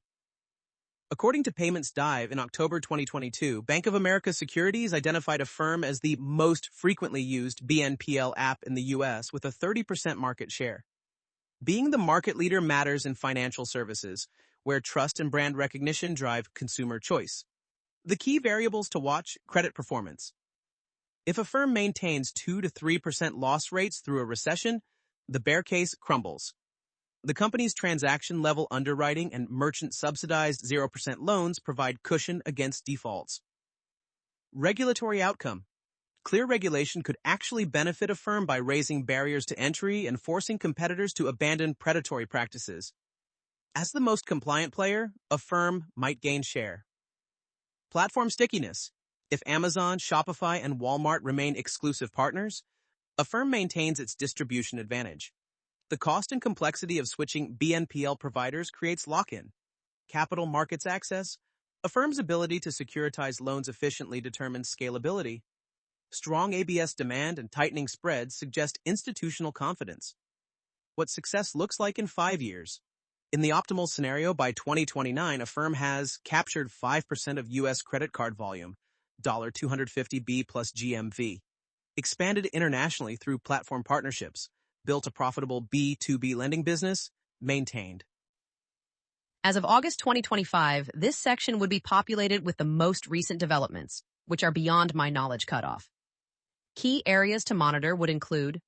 According to Payments Dive in October 2022, Bank of America Securities identified Affirm as the most frequently used BNPL app in the U.S. with a 30% market share. Being the market leader matters in financial services, where trust and brand recognition drive consumer choice. The key variables to watch: credit performance. If a firm maintains 2 to 3% loss rates through a recession, the bear case crumbles. The company's transaction-level underwriting and merchant-subsidized 0% loans provide cushion against defaults. Regulatory outcome. Clear regulation could actually benefit a firm by raising barriers to entry and forcing competitors to abandon predatory practices. As the most compliant player, a firm might gain share. Platform stickiness. If Amazon, Shopify, and Walmart remain exclusive partners, a firm maintains its distribution advantage. The cost and complexity of switching BNPL providers creates lock-in. Capital markets access. A firm's ability to securitize loans efficiently determines scalability. Strong ABS demand and tightening spreads suggest institutional confidence. What success looks like in 5 years. In the optimal scenario, by 2029, a firm has captured 5% of U.S. credit card volume, $250 plus GMV, expanded internationally through platform partnerships, built a profitable B2B lending business, maintained. As of August 2025, this section would be populated with the most recent developments, which are beyond my knowledge cutoff. Key areas to monitor would include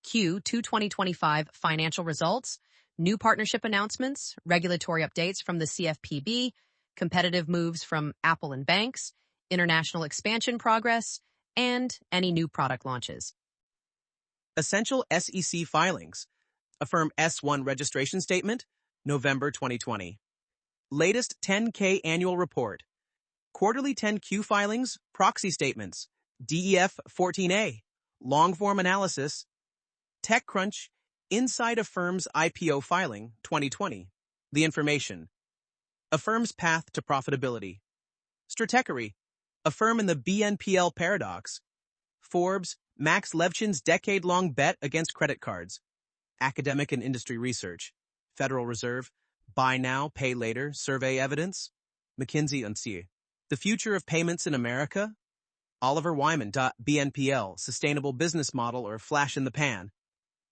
Q2 2025 financial results, new partnership announcements, regulatory updates from the CFPB, competitive moves from Apple and banks, international expansion progress, and any new product launches. Essential SEC filings. Affirm S1 registration statement, November 2020. Latest 10K annual report. Quarterly 10Q filings, proxy statements, DEF 14A, long-form analysis, TechCrunch, Inside Affirm's IPO filing, 2020. The information. Affirm's path to profitability. Stratechery. Affirm in the BNPL paradox. Forbes, Max Levchin's decade-long bet against credit cards. Academic and industry research. Federal Reserve, Buy Now, Pay Later, survey evidence. McKinsey & Company. The Future of Payments in America. Oliver Wyman. BNPL, Sustainable Business Model or Flash in the Pan.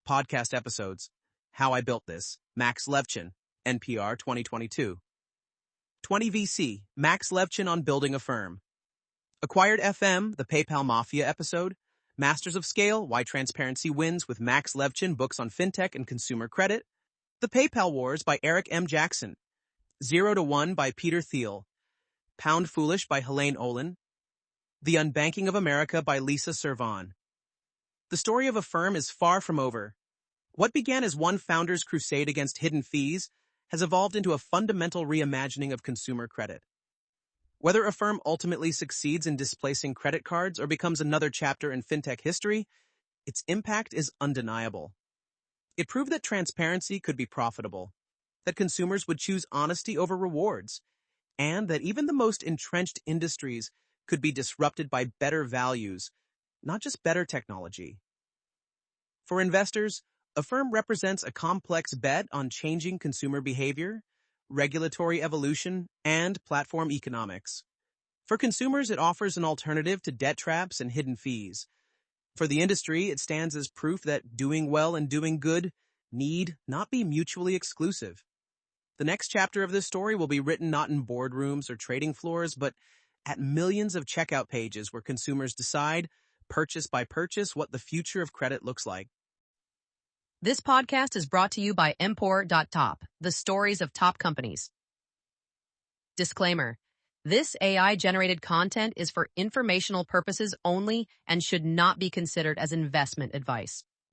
Podcast episodes. How I Built This, Max Levchin, NPR 2022. 20 VC, Max Levchin on Building Affirm. Acquired FM, the PayPal Mafia episode. Masters of Scale, Why Transparency Wins with Max Levchin, books on fintech and consumer credit. The PayPal Wars by Eric M. Jackson. 0 to 1 by Peter Thiel. Pound Foolish by Helene Olin. The Unbanking of America by Lisa Servan. The story of Affirm is far from over. What began as one founder's crusade against hidden fees has evolved into a fundamental reimagining of consumer credit. Whether Affirm ultimately succeeds in displacing credit cards or becomes another chapter in fintech history, its impact is undeniable. It proved that transparency could be profitable, that consumers would choose honesty over rewards, and that even the most entrenched industries could be disrupted by better values, not just better technology. For investors, Affirm represents a complex bet on changing consumer behavior, regulatory evolution, and platform economics. For consumers, it offers an alternative to debt traps and hidden fees. For the industry, it stands as proof that doing well and doing good need not be mutually exclusive. The next chapter of this story will be written not in boardrooms or trading floors, but at millions of checkout pages where consumers decide, purchase by purchase, what the future of credit looks like. This podcast is brought to you by Empor.top, the stories of top companies. Disclaimer: this AI-generated content is for informational purposes only and should not be considered as investment advice.